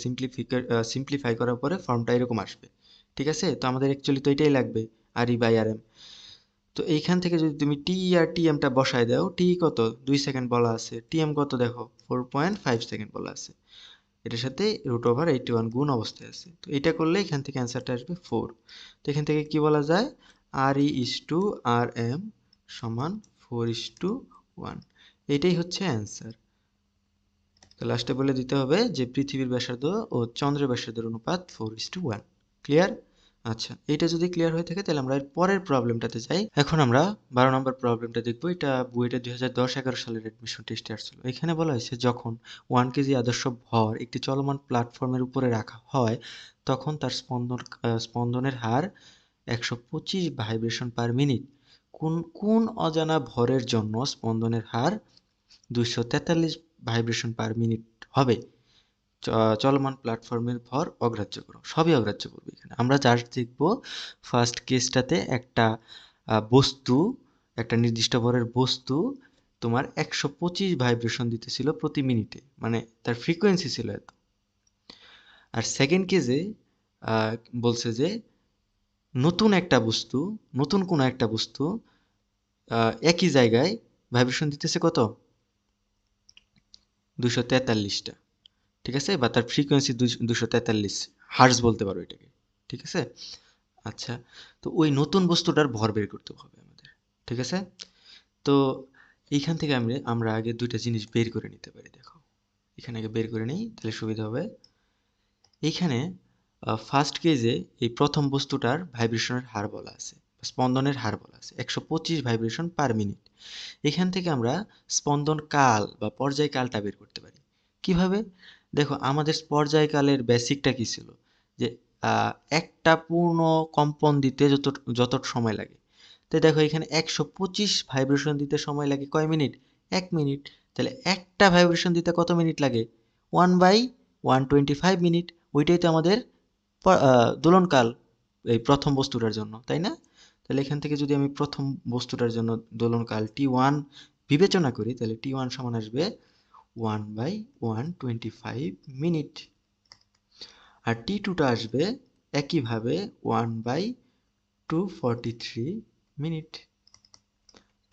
সিম্পলিফাই করার পরে ফর্মটা এরকম আসবে। ঠিক আছে, তো আমাদের অ্যাকচুয়ালি তো এটাই লাগবে, RE/RM। তো এইখান থেকে যদি তুমি টিই আর টিএমটা বসায় দাও, টি কত 2 সেকেন্ড বলা আছে, টিএম কত দেখো 4.5 সেকেন্ড বলা আছে, এটার সাথে √81 গুণ অবস্থায় আছে। তো এটা করলে এখান থেকে অ্যান্সারটা আসবে 4। তো এখান থেকে কি বলা যায়, RE/RM সমান 4:1। এটাই হচ্ছে অ্যান্সার। তো লাস্টে বলে দিতে হবে যে পৃথিবীর ব্যাসার্ধ ও চন্দ্রের ব্যাসার্ধের অনুপাত 4:1। ক্লিয়ার? আচ্ছা, এটা যদি ক্লিয়ার হয়ে থাকে তাহলে আমরা এর পরের প্রবলেমটাতে যাই। এখন আমরা 12 নম্বর প্রবলেমটা দেখব। এটা বুয়েটে 2010-11 সালের অ্যাডমিশন টেস্টে আসছিল। এখানে বলা হয়েছে যখন 1 কেজি আদর্শ ভর একটি চলমান প্ল্যাটফর্মের উপরে রাখা হয় তখন তার স্পন্দনের হার 125 ভাইব্রেশন পার মিনিট। কোন অজানা ভরের জন্য স্পন্দনের হার 243 ভাইব্রেশন পার মিনিট হবে? চলমান প্ল্যাটফর্মের ভর অগ্রাহ্য করো। সবই অগ্রাহ্য করবে এখানে। আমরা জাস্ট দেখব ফার্স্ট কেসটাতে একটা বস্তু, একটা নির্দিষ্ট ভরের বস্তু তোমার 125 ভাইব্রেশন দিতেছিল প্রতি মিনিটে, মানে তার ফ্রিকোয়েন্সি ছিল এত। আর সেকেন্ড কেসে বলছে যে নতুন কোনো একটা বস্তু একই জায়গায় ভাইব্রেশন দিতেছে কত? 243টা। ঠিক আছে, বা তার ফ্রিকোয়েন্সি 243 হার্জ বলতে পারো এটাকে। ঠিক আছে, আচ্ছা। তো ওই নতুন বস্তুটার ভর বের করতে হবে আমাদের। ঠিক আছে, তো এইখান থেকে আমরা আগে দুইটা জিনিস বের করে নিতে পারি। দেখো এখানে আগে বের করে নিই, তাহলে সুবিধা হবে। এইখানে ফার্স্ট কেজে এই প্রথম বস্তুটার ভাইব্রেশনের হার বলা আছে, স্পন্দনের হার বলা আছে 125 ভাইব্রেশন পার মিনিট। এখান থেকে আমরা স্পন্দন কাল বা পর্যায়কালটা বের করতে পারি। কিভাবে? দেখো আমাদের পর্যায়কালের বেসিকটা কি ছিল, যে একটা পূর্ণ কম্পন দিতে যত সময় লাগে। তো দেখো এখানে 125 ভাইব্রেশন দিতে সময় লাগে কয় মিনিট? 1 মিনিট। তাহলে একটা ভাইব্রেশন দিতে কত মিনিট লাগে? 1/125 মিনিট। ওইটাই তো আমাদের দোলনকাল এই প্রথম বস্তুটার জন্য, তাই না? তাহলে এখান থেকে যদি আমি প্রথম বস্তুটার জন্য দোলনকাল T1 বিবেচনা করি, তাহলে T1 সমান আসবে 1/125 মিনিট। আর T2টা আসবে একইভাবে 1/243 মিনিট।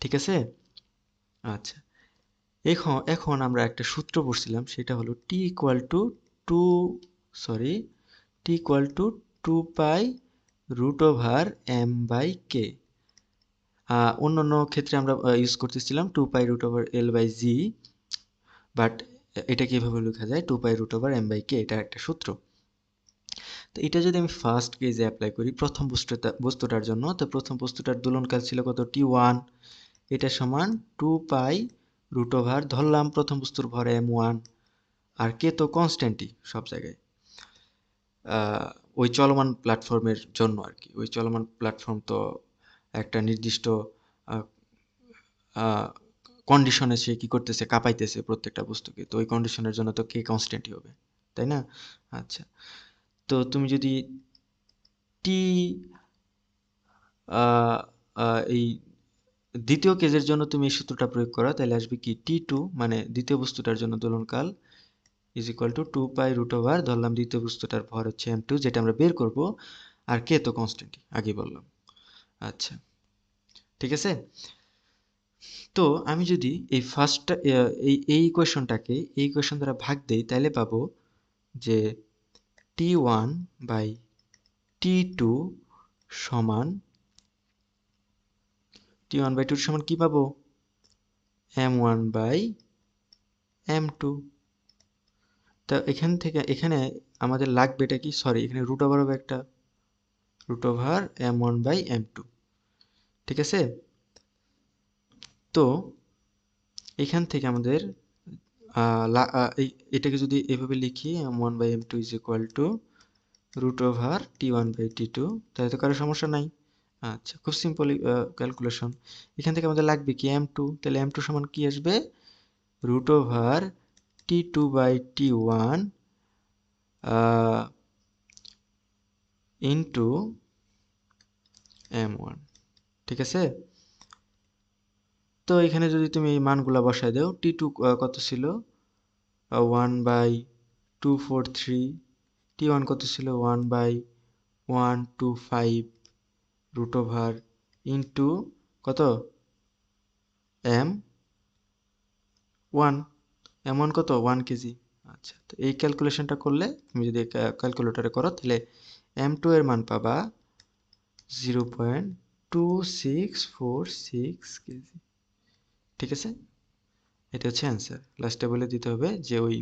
ঠিক আছে, আচ্ছা। এখন আমরা একটা সূত্র পড়ছিলাম, সেটা হলো T equal to 2 pi √m/k। অন্যান্য ক্ষেত্রে আমরা ইউজ করতেছিলাম 2 পাই √l/g, বাট এটাকে এভাবে লেখা যায় 2 পাই √m/k। এটা একটা সূত্র। তো এটা যদি আমি ফার্স্ট কেজে অ্যাপ্লাই করি প্রথম বস্তুটার জন্য, তো প্রথম বস্তুটার দোলনকাল ছিল কত? T1। এটা সমান 2 পাই ধরলাম প্রথম বস্তুর ভর m1, আর কে তো কনস্ট্যান্টই সব জায়গায়, ওই চলমান প্ল্যাটফর্মের জন্য আর কি। ওই চলমান প্ল্যাটফর্ম তো একটা নির্দিষ্ট কন্ডিশনে সে কি করতেছে, কাঁপাইতেছে প্রত্যেকটা বস্তুকে। তো ওই কন্ডিশনের জন্য তো কে কনস্ট্যান্টই হবে, তাই না? আচ্ছা, তো তুমি যদি টি এই দ্বিতীয় কেজের জন্য তুমি এই সূত্রটা প্রয়োগ করো, তাহলে আসবে কি T2, মানে দ্বিতীয় বস্তুটার জন্য দোলনকাল ইজ ইকুয়াল টু 2 পাই √, ধরলাম দ্বিতীয় বস্তুটার ভর হচ্ছে m2, যেটা আমরা বের করব, আর কে তো কনস্ট্যান্টই আগে বললাম। আচ্ছা, ঠিক আছে। তো আমি যদি এই ফার্স্টটা এই ইকুয়েশন দ্বারা ভাগ দেই, তাহলে পাবো যে T1/T2 সমান কি পাবো? m1/m2। তা এখানে আমাদের লাগবে এটা কি, সরি এখানে √ হবে একটা √m1/m2। ঠিক আছে, তো এখান থেকে আমাদের এটাকে যদি এভাবে লিখি m1/m2 is equal two √T1/T2, তাহলে তো কারো সমস্যা নাই। আচ্ছা, খুব সিম্পল ক্যালকুলেশন। এখান থেকে আমাদের লাগবে কি m2, তাহলে m2 সমান কি আসবে? √T2/T1 into m1। ঠিক আছে, তো এখানে যদি তুমি এই মানগুলা বসায় দাও, T2 কত ছিল? 1/243। T1 কত ছিল? 1/125 √ ইন্টু কত? m1। m1 কত? 1 কেজি। আচ্ছা, তো এই ক্যালকুলেশনটা করলে তুমি যদি ক্যালকুলেটরে করো, তাহলে m2 এর মান পাবা 0.2 2646 কেজি। ঠিক আছে, এটা হচ্ছে অ্যান্সার। লাস্টে বলে দিতে হবে যে ওই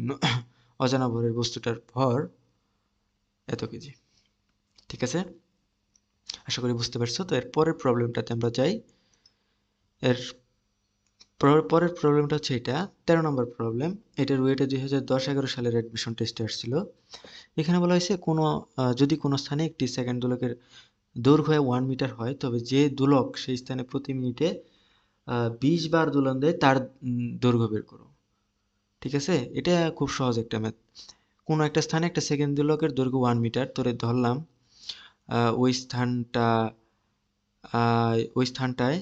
অজানা ভরের বস্তুটার ভর এত কেজি। ঠিক আছে, আশা করি বুঝতে পারছো। তো এর পরের প্রবলেমটাতে আমরা যাই। এর পরের প্রবলেমটা হচ্ছে এটা 13 নম্বর প্রবলেম। এটার ওয়েটে 2010-11 সালের অ্যাডমিশন টেস্টে আসছিল। এখানে বলা হয়েছে যদি কোনো স্থানে একটি সেকেন্ড দোলকের দৈর্ঘ্য 1 মিটার হয়, তবে যে দোলক সেই স্থানে প্রতি মিনিটে 20 বার দোলন দেয় তার দৈর্ঘ্য বের করো। ঠিক আছে, এটা খুব সহজ একটা ম্যাথ। কোনো একটা স্থানে একটা সেকেন্ড দোলকের দৈর্ঘ্য 1 মিটার ধরে ধরলাম। ওই স্থানটায়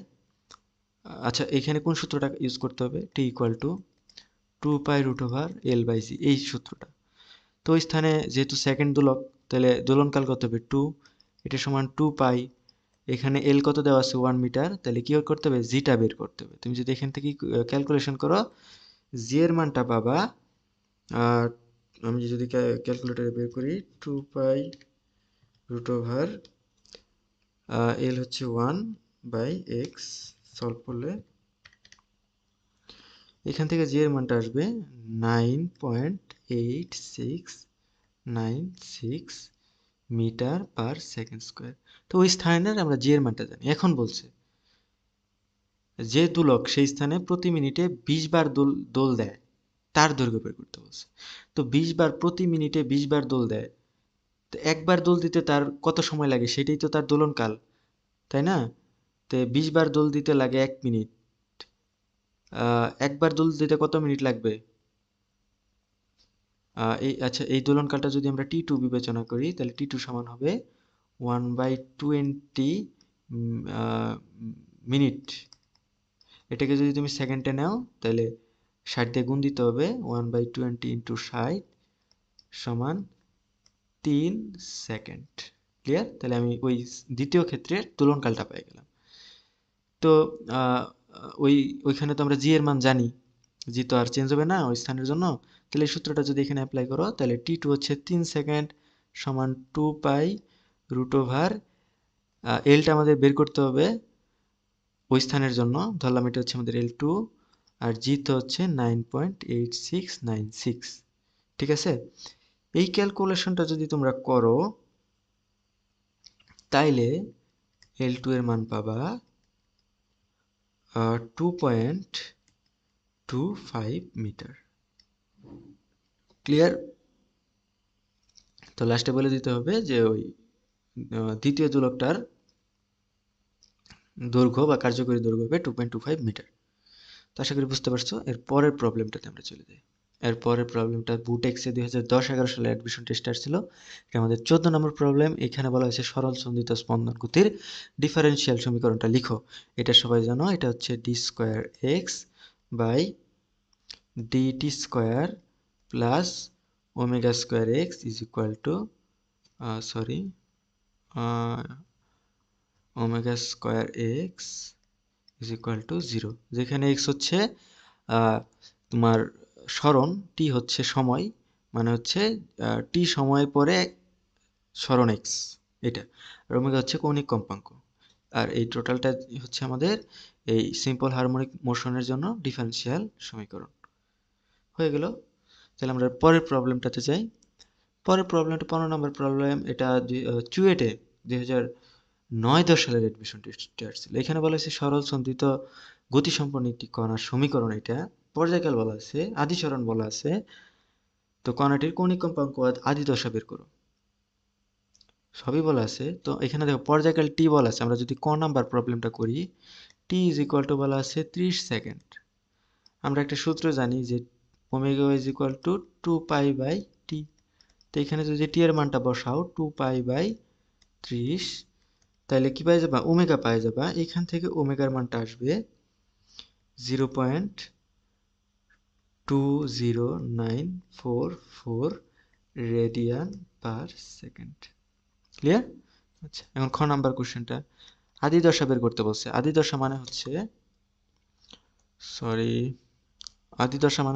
আচ্ছা, এখানে কোন সূত্রটা ইউজ করতে হবে? টি ইকুয়াল টু 2π√L/c, এই সূত্রটা। তো ওই স্থানে যেহেতু সেকেন্ড দোলক, তাহলে দোলনকাল কত হবে? 2, এটা সমান 2π। এখানে এল কত দেওয়া আছে? 1 মিটার। তাহলে কি করতে হবে? জিটা বের করতে হবে। তুমি যদি এখান থেকে ক্যালকুলেশন করো, জি এর মানটা পাবা। আর আমি যদি ক্যালকুলেটরে বের করি, 2π√এল হচ্ছে 1/x, সলভ করলে এখান থেকে জি এর মানটা আসবে 9.8696 মিটার পার সেকেন্ড স্কোয়ার। তো ওই স্থানের আমরা জি এর মানটা জানি। এখন বলছে যে দোলক সেই স্থানে প্রতি মিনিটে 20 বার দোল দেয় তার দৈর্ঘ্য বের করতে বলছে। তো 20 বার প্রতি মিনিটে 20 বার দোল দেয়, তো একবার দোল দিতে তার কত সময় লাগে? সেটাই তো তার দোলনকাল, তাই না? তো 20 বার দোল দিতে লাগে 1 মিনিট। একবার দোল দিতে কত মিনিট লাগবে? আচ্ছা, এই দোলনকালটা যদি আমরা T2 বিবেচনা করি, তাহলে T2 সমান হবে 1/20 মিনিট। এটাকে যদি তুমি সেকেন্ডে নাও, তাহলে 60 দিয়ে গুণ দিতে হবে। 1/20 ইন্টু 60 সমান 3 সেকেন্ড। ক্লিয়ার? তাহলে আমি ওই দ্বিতীয় ক্ষেত্রের দোলনকালটা পেয়ে গেলাম। তো ওইখানে তো আমরা জি এর মান জানি, জি তো আর চেঞ্জ হবে না ওই স্থানের জন্য। তাহলে এই সূত্রটা যদি এখানে অ্যাপ্লাই করো, তাহলে T2 হচ্ছে 3 সেকেন্ড সমান 2π√, এলটা আমাদের বের করতে হবে ওই স্থানের জন্য। ধরলাম এটা হচ্ছে আমাদের L2, আর জি তো হচ্ছে 9.8696। ঠিক আছে, এই ক্যালকুলেশনটা যদি তোমরা করো, তাইলে L2 এর মান পাবা 2.25 মিটার। ক্লিয়ার? তো লাস্টে বলে দিতে হবে যে ওই দ্বিতীয় দোলকটার দৈর্ঘ্য বা কার্যকরী দৈর্ঘ্য হবে 2.25 মিটার। তো আশা করি বুঝতে পারছো। এর পরের প্রবলেমটাতে আমরা চলে যাই। এর পরের প্রবলেমটা বুটেক্সে 2010-11 সালে অ্যাডমিশন টেস্ট আসছিল। এটা আমাদের 14 নম্বর প্রবলেম। এখানে বলা হয়েছে সরল সন্ধিত স্পন্দন গতির ডিফারেনশিয়াল সমীকরণটা লিখো। এটা সবাই জানো, এটা হচ্ছে d²x/dt² plus ω²x is equal two ω²x is equal two 0, যেখানে x হচ্ছে তোমার সরণ, টি হচ্ছে সময়, মানে হচ্ছে টি সময় পরে সরণ x, এটা। আর ওমেগা হচ্ছে কৌণিক কম্পাঙ্ক। আর এই টোটালটা হচ্ছে আমাদের এই সিম্পল হারমোনিক মোশনের জন্য ডিফারেনশিয়াল সমীকরণ। হয়ে গেল। তাহলে আমরা পরের প্রবলেমটাতে যাই। পরের প্রবলেমটা 15 নম্বর প্রবলেম। এটা চুয়েটে 2009-10 সালের অ্যাডমিশন টেস্টে আসছিল। এখানে বলা হয়েছে সরল সন্ধিত গতিসম্পন্ন একটি কণার সমীকরণ। এটা পর্যায়কাল বলা আছে, আদি সরণ বলা আছে। তো কণাটির কৌণিক কম্পাঙ্ক আদি দশা বের করো, সবই বলা আছে। তো এখানে দেখো পর্যায়কাল টি বলা আছে। আমরা যদি ক নাম্বার প্রবলেমটা করি, টি ইজ ইকুয়াল টু বলা আছে 30 সেকেন্ড। আমরা একটা সূত্র জানি যে ওমেগা ইজ ইকুয়াল টু 2π/টি। তো এখানে যদি টি এর মানটা বসাও 2π/30, তাহলে কি পাই যাবা? ওমেগা পাই যাবা। এখান থেকে ওমেগার মানটা আসবে 0.20944 রেডিয়ান পার সেকেন্ড। ক্লিয়ার? আচ্ছা, এখন খ নাম্বার কোশ্চেনটা আদি দশা বের করতে বলছে। আদি দশা মানে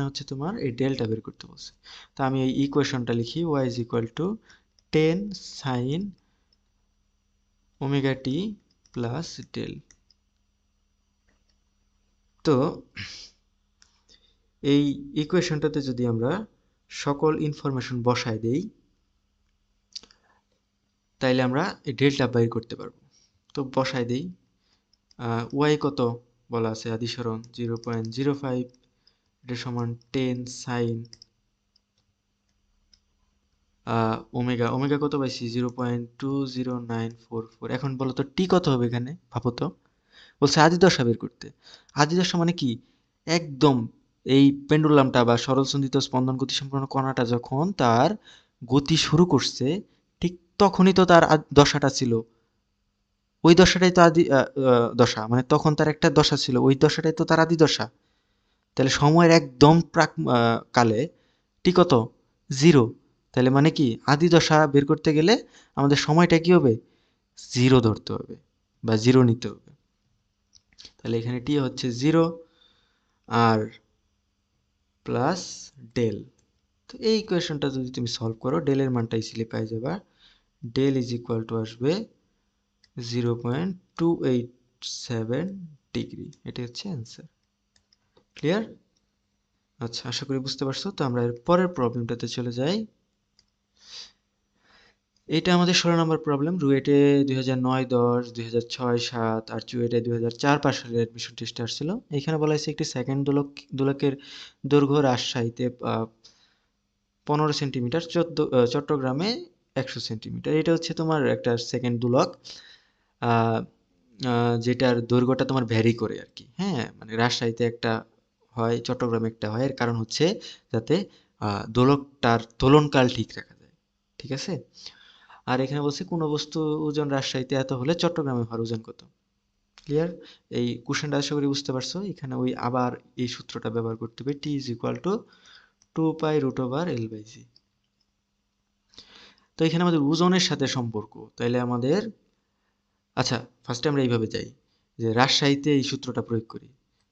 হচ্ছে তোমার এই ডেল্টা বের করতে বলছে। তা আমি এই ইকুয়েশনটা লিখি, y is equal to 10 sin omega t plus del. তো এই ইকুয়েশনটাতে যদি আমরা সকল ইনফরমেশন বসায় দেই তাইলে আমরা এই ডেল্টা বাইর করতে পারবো। তো বসায় দেই, ওয়াই কত বলা আছে, আদিসরণ 0.05, এটা সমান 10 সাইন ওমেগা। ওমেগা কত পাইছি 0.20944। এখন বলো তো টি কত হবে এখানে, ভাবো তো। বলছে আদি দশা বের করতে। আদি দশা মানে কি, একদম এই পেন্ডুলামটা বা সরলসন্ধিত স্পন্দন গতিসম্পন্ন কণাটা যখন তার গতি শুরু করছে ঠিক তখনই তো তার দশাটা ছিল, ওই দশাটাই তো আদি দশা, মানে তখন তার একটা দশা ছিল, ওই দশাটাই তো তার আদি দশা। তাহলে সময়ের একদম প্রাক কালে টি কত, 0। তাহলে মানে কি আদি দশা বের করতে গেলে আমাদের সময়টা কি হবে, 0 ধরতে হবে বা 0 নিতে হবে। তাহলে এখানে টি হচ্ছে 0 আর প্লাস ডেল। তো এই ইকুয়েশনটা যদি তুমি সলভ করো ডেলের মানটা ইজিলি পাই যাবা। ডেল ইজ ইকুয়াল টু আসবে 0.287 ডিগ্রি। এটি হচ্ছে অ্যান্সার। ক্লিয়ার? আচ্ছা, আশা করি বুঝতে পারছো। তো আমরা এর পরের প্রবলেমটাতে চলে যাই। এটা আমাদের 16 নম্বর প্রবলেম। রুয়েটে 2009, 10, 2006, 7 আর চুয়েটে 2004-5 সালের অ্যাডমিশন টেস্টে আসছিল। এখানে বলা হয়েছে একটি সেকেন্ড দোলকের দৈর্ঘ্য রাজশাহীতে 15 সেন্টিমিটার, চট্টগ্রামে 100 সেন্টিমিটার। এটা হচ্ছে তোমার একটা সেকেন্ড দোলক, আহ, যেটার দৈর্ঘ্যটা তোমার ভ্যারি করে আর কি। হ্যাঁ, মানে রাজশাহীতে একটা হয়, চট্টগ্রামে একটা হয়। এর কারণ হচ্ছে যাতে দোলকটার দোলনকাল ঠিক রাখা যায়। ঠিক আছে। আর এখানে বলছে কোন বস্তু ওজন রাজশাহীতে এত হলে চট্টগ্রামে হওয়ার ওজন কত। ক্লিয়ার? এই কোশ্চেনটা আশা করি বুঝতে পারছো। এখানে ওই আবার এই সূত্রটা ব্যবহার করতে হবে, টি ইজ ইকুয়াল টু 2π√L/g। তো এখানে আমাদের ওজনের সাথে সম্পর্ক, তাইলে আমাদের, আচ্ছা ফার্স্টে আমরা এইভাবে যাই যে রাজশাহীতে এই সূত্রটা প্রয়োগ করি।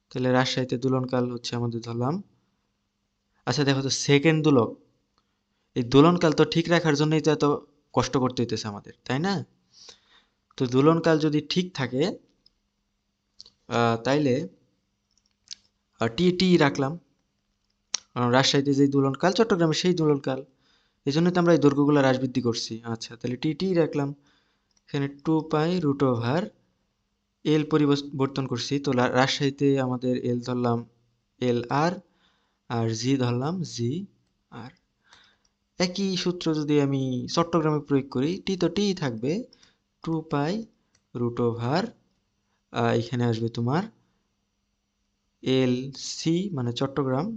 তাহলে রাজশাহীতে দোলনকাল হচ্ছে আমাদের ধরলাম, আচ্ছা দেখো তো সেকেন্ড দোলক, এই দোলনকাল তো ঠিক রাখার জন্যই তো এত কষ্ট করতে হইতেছে আমাদের, তাই না? তো দোলনকাল যদি ঠিক থাকে তাইলে টি টি রাখলাম, কারণ রাজশাহীতে যেই দোলনকাল চট্টগ্রামে সেই দোলনকাল, এই জন্য তো আমরা এই দৈর্ঘ্যগুলো হ্রাস বৃদ্ধি করছি। আচ্ছা তাহলে টি টি রাখলাম, এখানে 2π√L পরিবর্তন করছি। তো রাজশাহীতে আমাদের এল ধরলাম এল আর জি ধরলাম জি আর। একই সূত্র যদি আমি চট্টগ্রামে প্রয়োগ করি, টি তো টি থাকবে, 2π√, এখানে আসবে তোমার এল সি মানে চট্টগ্রাম,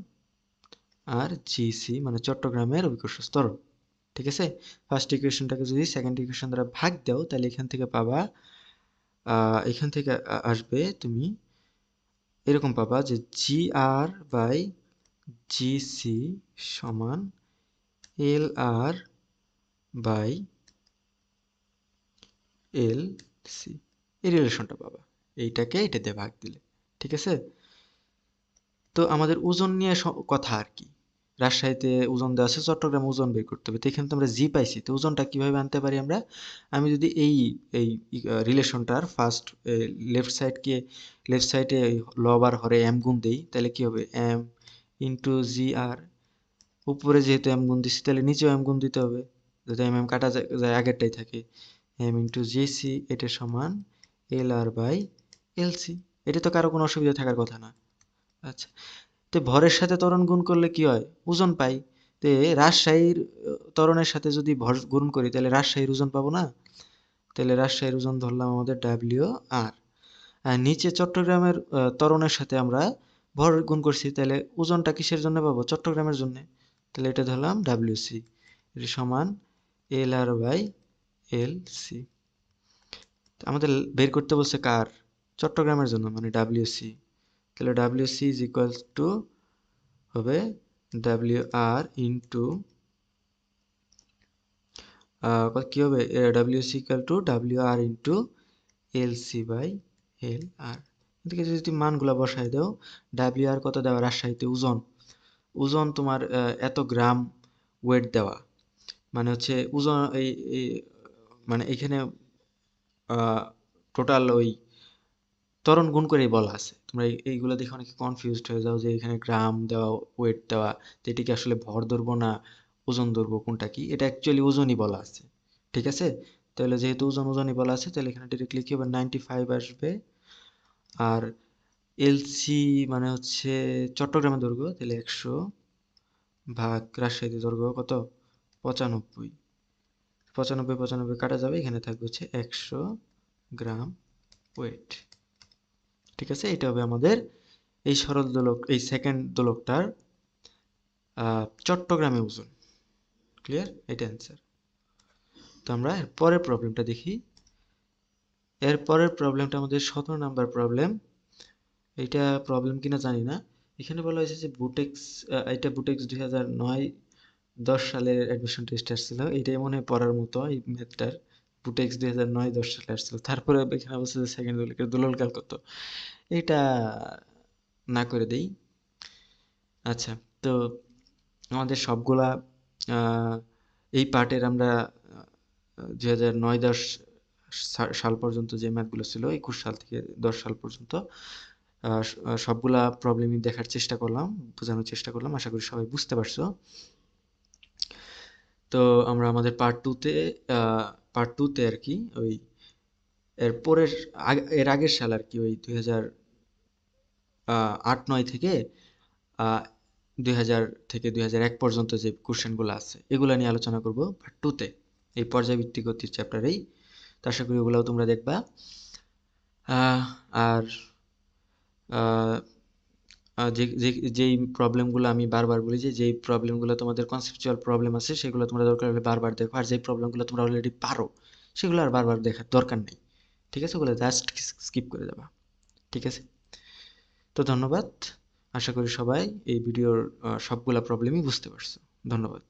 আর জি সি মানে চট্টগ্রামের অভিকর্ষ ত্বরণ। ঠিক আছে। ফার্স্ট ইকুয়েশনটাকে যদি সেকেন্ড ইকুয়েশন দ্বারা ভাগ দাও তাহলে এখান থেকে পাবা, এখান থেকে আসবে তুমি এরকম পাবা যে জি আর বাই জি সি সমান এল আর বাই এল সি, এই রিলেশনটা পাবা এইটাকে এটা দিয়ে ভাগ দিলে। ঠিক আছে। তো আমাদের ওজন নিয়ে কথা আর কি। রাজশাহীতে ওজন দেওয়া আছে, চট্টগ্রামে ওজন বের করতে হবে। তো এখানে তো আমরা জি পাইছি, তো ওজনটা কিভাবে আনতে পারি আমরা, আমি যদি এই এই রিলেশনটার ফার্স্ট লেফট সাইডে লব আর হরে এম গুণ দেই তাহলে কি হবে, এম ইন্টু জি আর, উপরে যেহেতু এম গুণ দিচ্ছি তাহলে নিচেও এম গুণ দিতে হবে, যাতে এম এম কাটা যায় আগেরটাই থাকে। এম ইন্টু জি সি এটা সমান এল আর বাই এল সি। এটা তো কারো কোনো অসুবিধা থাকার কথা না। আচ্ছা, তো ভরের সাথে ত্বরণ গুণ করলে কি হয়, ওজন পাই। তে রাজশাহীর ত্বরণের সাথে যদি ভর গুণ করি তাহলে রাজশাহীর ওজন পাবো না। তাহলে রাজশাহীর ওজন ধরলাম আমাদের ডাব্লিউ আর, আর নিচে চট্টগ্রামের ত্বরণের সাথে আমরা ভর গুণ করছি, তাহলে ওজনটা কিসের জন্য পাবো, চট্টগ্রামের জন্য। তাহলে এটা ধরলাম ডাব্লিউ সি, এটা সমান এল আর বাই এল সি। আমাদের বের করতে বলছে কার, চট্টগ্রামের জন্য, মানে ডাব্লিউ সি। তাহলে W C is equals to হবে ডাব্লিউ আর ইন্টু কি হবে, W C equal to W R into L C by L R. এদিকে যদি মানগুলো বসাই দাও, ডাব্লিউ আর কত দেওয়া, রাজশাহীতে ওজন, ওজন তোমার এত গ্রাম ওয়েট দেওয়া, মানে হচ্ছে ওজন এই মানে এখানে টোটাল ওই ত্বরণ গুণ করেই বলা আছে। তোমরা এইগুলো দেখে অনেকে কনফিউজড হয়ে যাও যে এখানে গ্রাম দেওয়া, ওয়েট দেওয়া, তো এটা কি আসলে ভর ধরবো না ওজন ধরবো, কোনটা কি? এটা অ্যাকচুয়ালি ওজনই বলা আছে, ঠিক আছে? তাহলে যেহেতু ওজনই বলা আছে, তাহলে এখানে ডিরেক্টলি কি হবে, 95 আসবে। আর এলসি মানে হচ্ছে চট্টগ্রামের দৈর্ঘ্য, তাহলে 100 ভাগ রাজশাহীতে দৈর্ঘ্য কত, 95। 95 কাটা যাবে, এখানে থাকবে হচ্ছে 100 গ্রাম ওয়েট, ঠিক আছে? এটা হবে আমাদের এই সরল দোলক, এই সেকেন্ড দোলকটার চট্টগ্রামে ওজন। ক্লিয়ার? এটা অ্যান্সার। তো আমরা এর পরের প্রবলেমটা দেখি। এর পরের প্রবলেমটা আমাদের 17 নাম্বার প্রবলেম। এইটা প্রবলেম কিনা জানি না। এখানে বলা হয়েছে যে বুটেক্স, এটা বুটেক্স 2009-10 সালের অ্যাডমিশন টেস্ট আসছিল। এইটাই মনে হয় পড়ার মতো, এই ম্যাথটার। বুটেক্স 2009-10 সালে আসছিল। তারপরে এখানে বলছে যে সেকেন্ড দোলকের দোলনকাল কত। এটা না করে দেই। আচ্ছা, তো আমাদের সবগুলা আহ, এই পার্টের আমরা 2009-10 সাল পর্যন্ত যে ম্যাথগুলো ছিল, 21 সাল থেকে 10 সাল পর্যন্ত সবগুলা প্রবলেমই দেখার চেষ্টা করলাম, বোঝানোর চেষ্টা করলাম। আশা করি সবাই বুঝতে পারছো। তো আমরা আমাদের পার্ট টুতে আর কি ওই এর পরের এর আগের সাল আর কি, ওই 2008-9 থেকে আহ 2000 থেকে 2001 পর্যন্ত যে কোশ্চেনগুলো আছে, এগুলো নিয়ে আলোচনা করব পার্ট টুতে, এই পর্যায়ভিত্তিক গতির চ্যাপ্টারেই। তো আশা করি ওগুলোও তোমরা দেখবা। আর আহ, যেই প্রবলেমগুলো আমি বারবার বলি, যে যেই প্রবলেমগুলো তোমাদের কনসেপচুয়াল প্রবলেম আছে, সেগুলো তোমরা দরকার হলে বারবার দেখো। আর যেই প্রবলেমগুলো তোমরা অলরেডি পারো, সেগুলো আর বারবার দেখার দরকার নেই, ঠিক আছে? ওগুলো জাস্ট স্কিপ করে দেবা, ঠিক আছে? তো ধন্যবাদ। আশা করি সবাই এই ভিডিওর সবগুলা প্রবলেমই বুঝতে পারছো। ধন্যবাদ।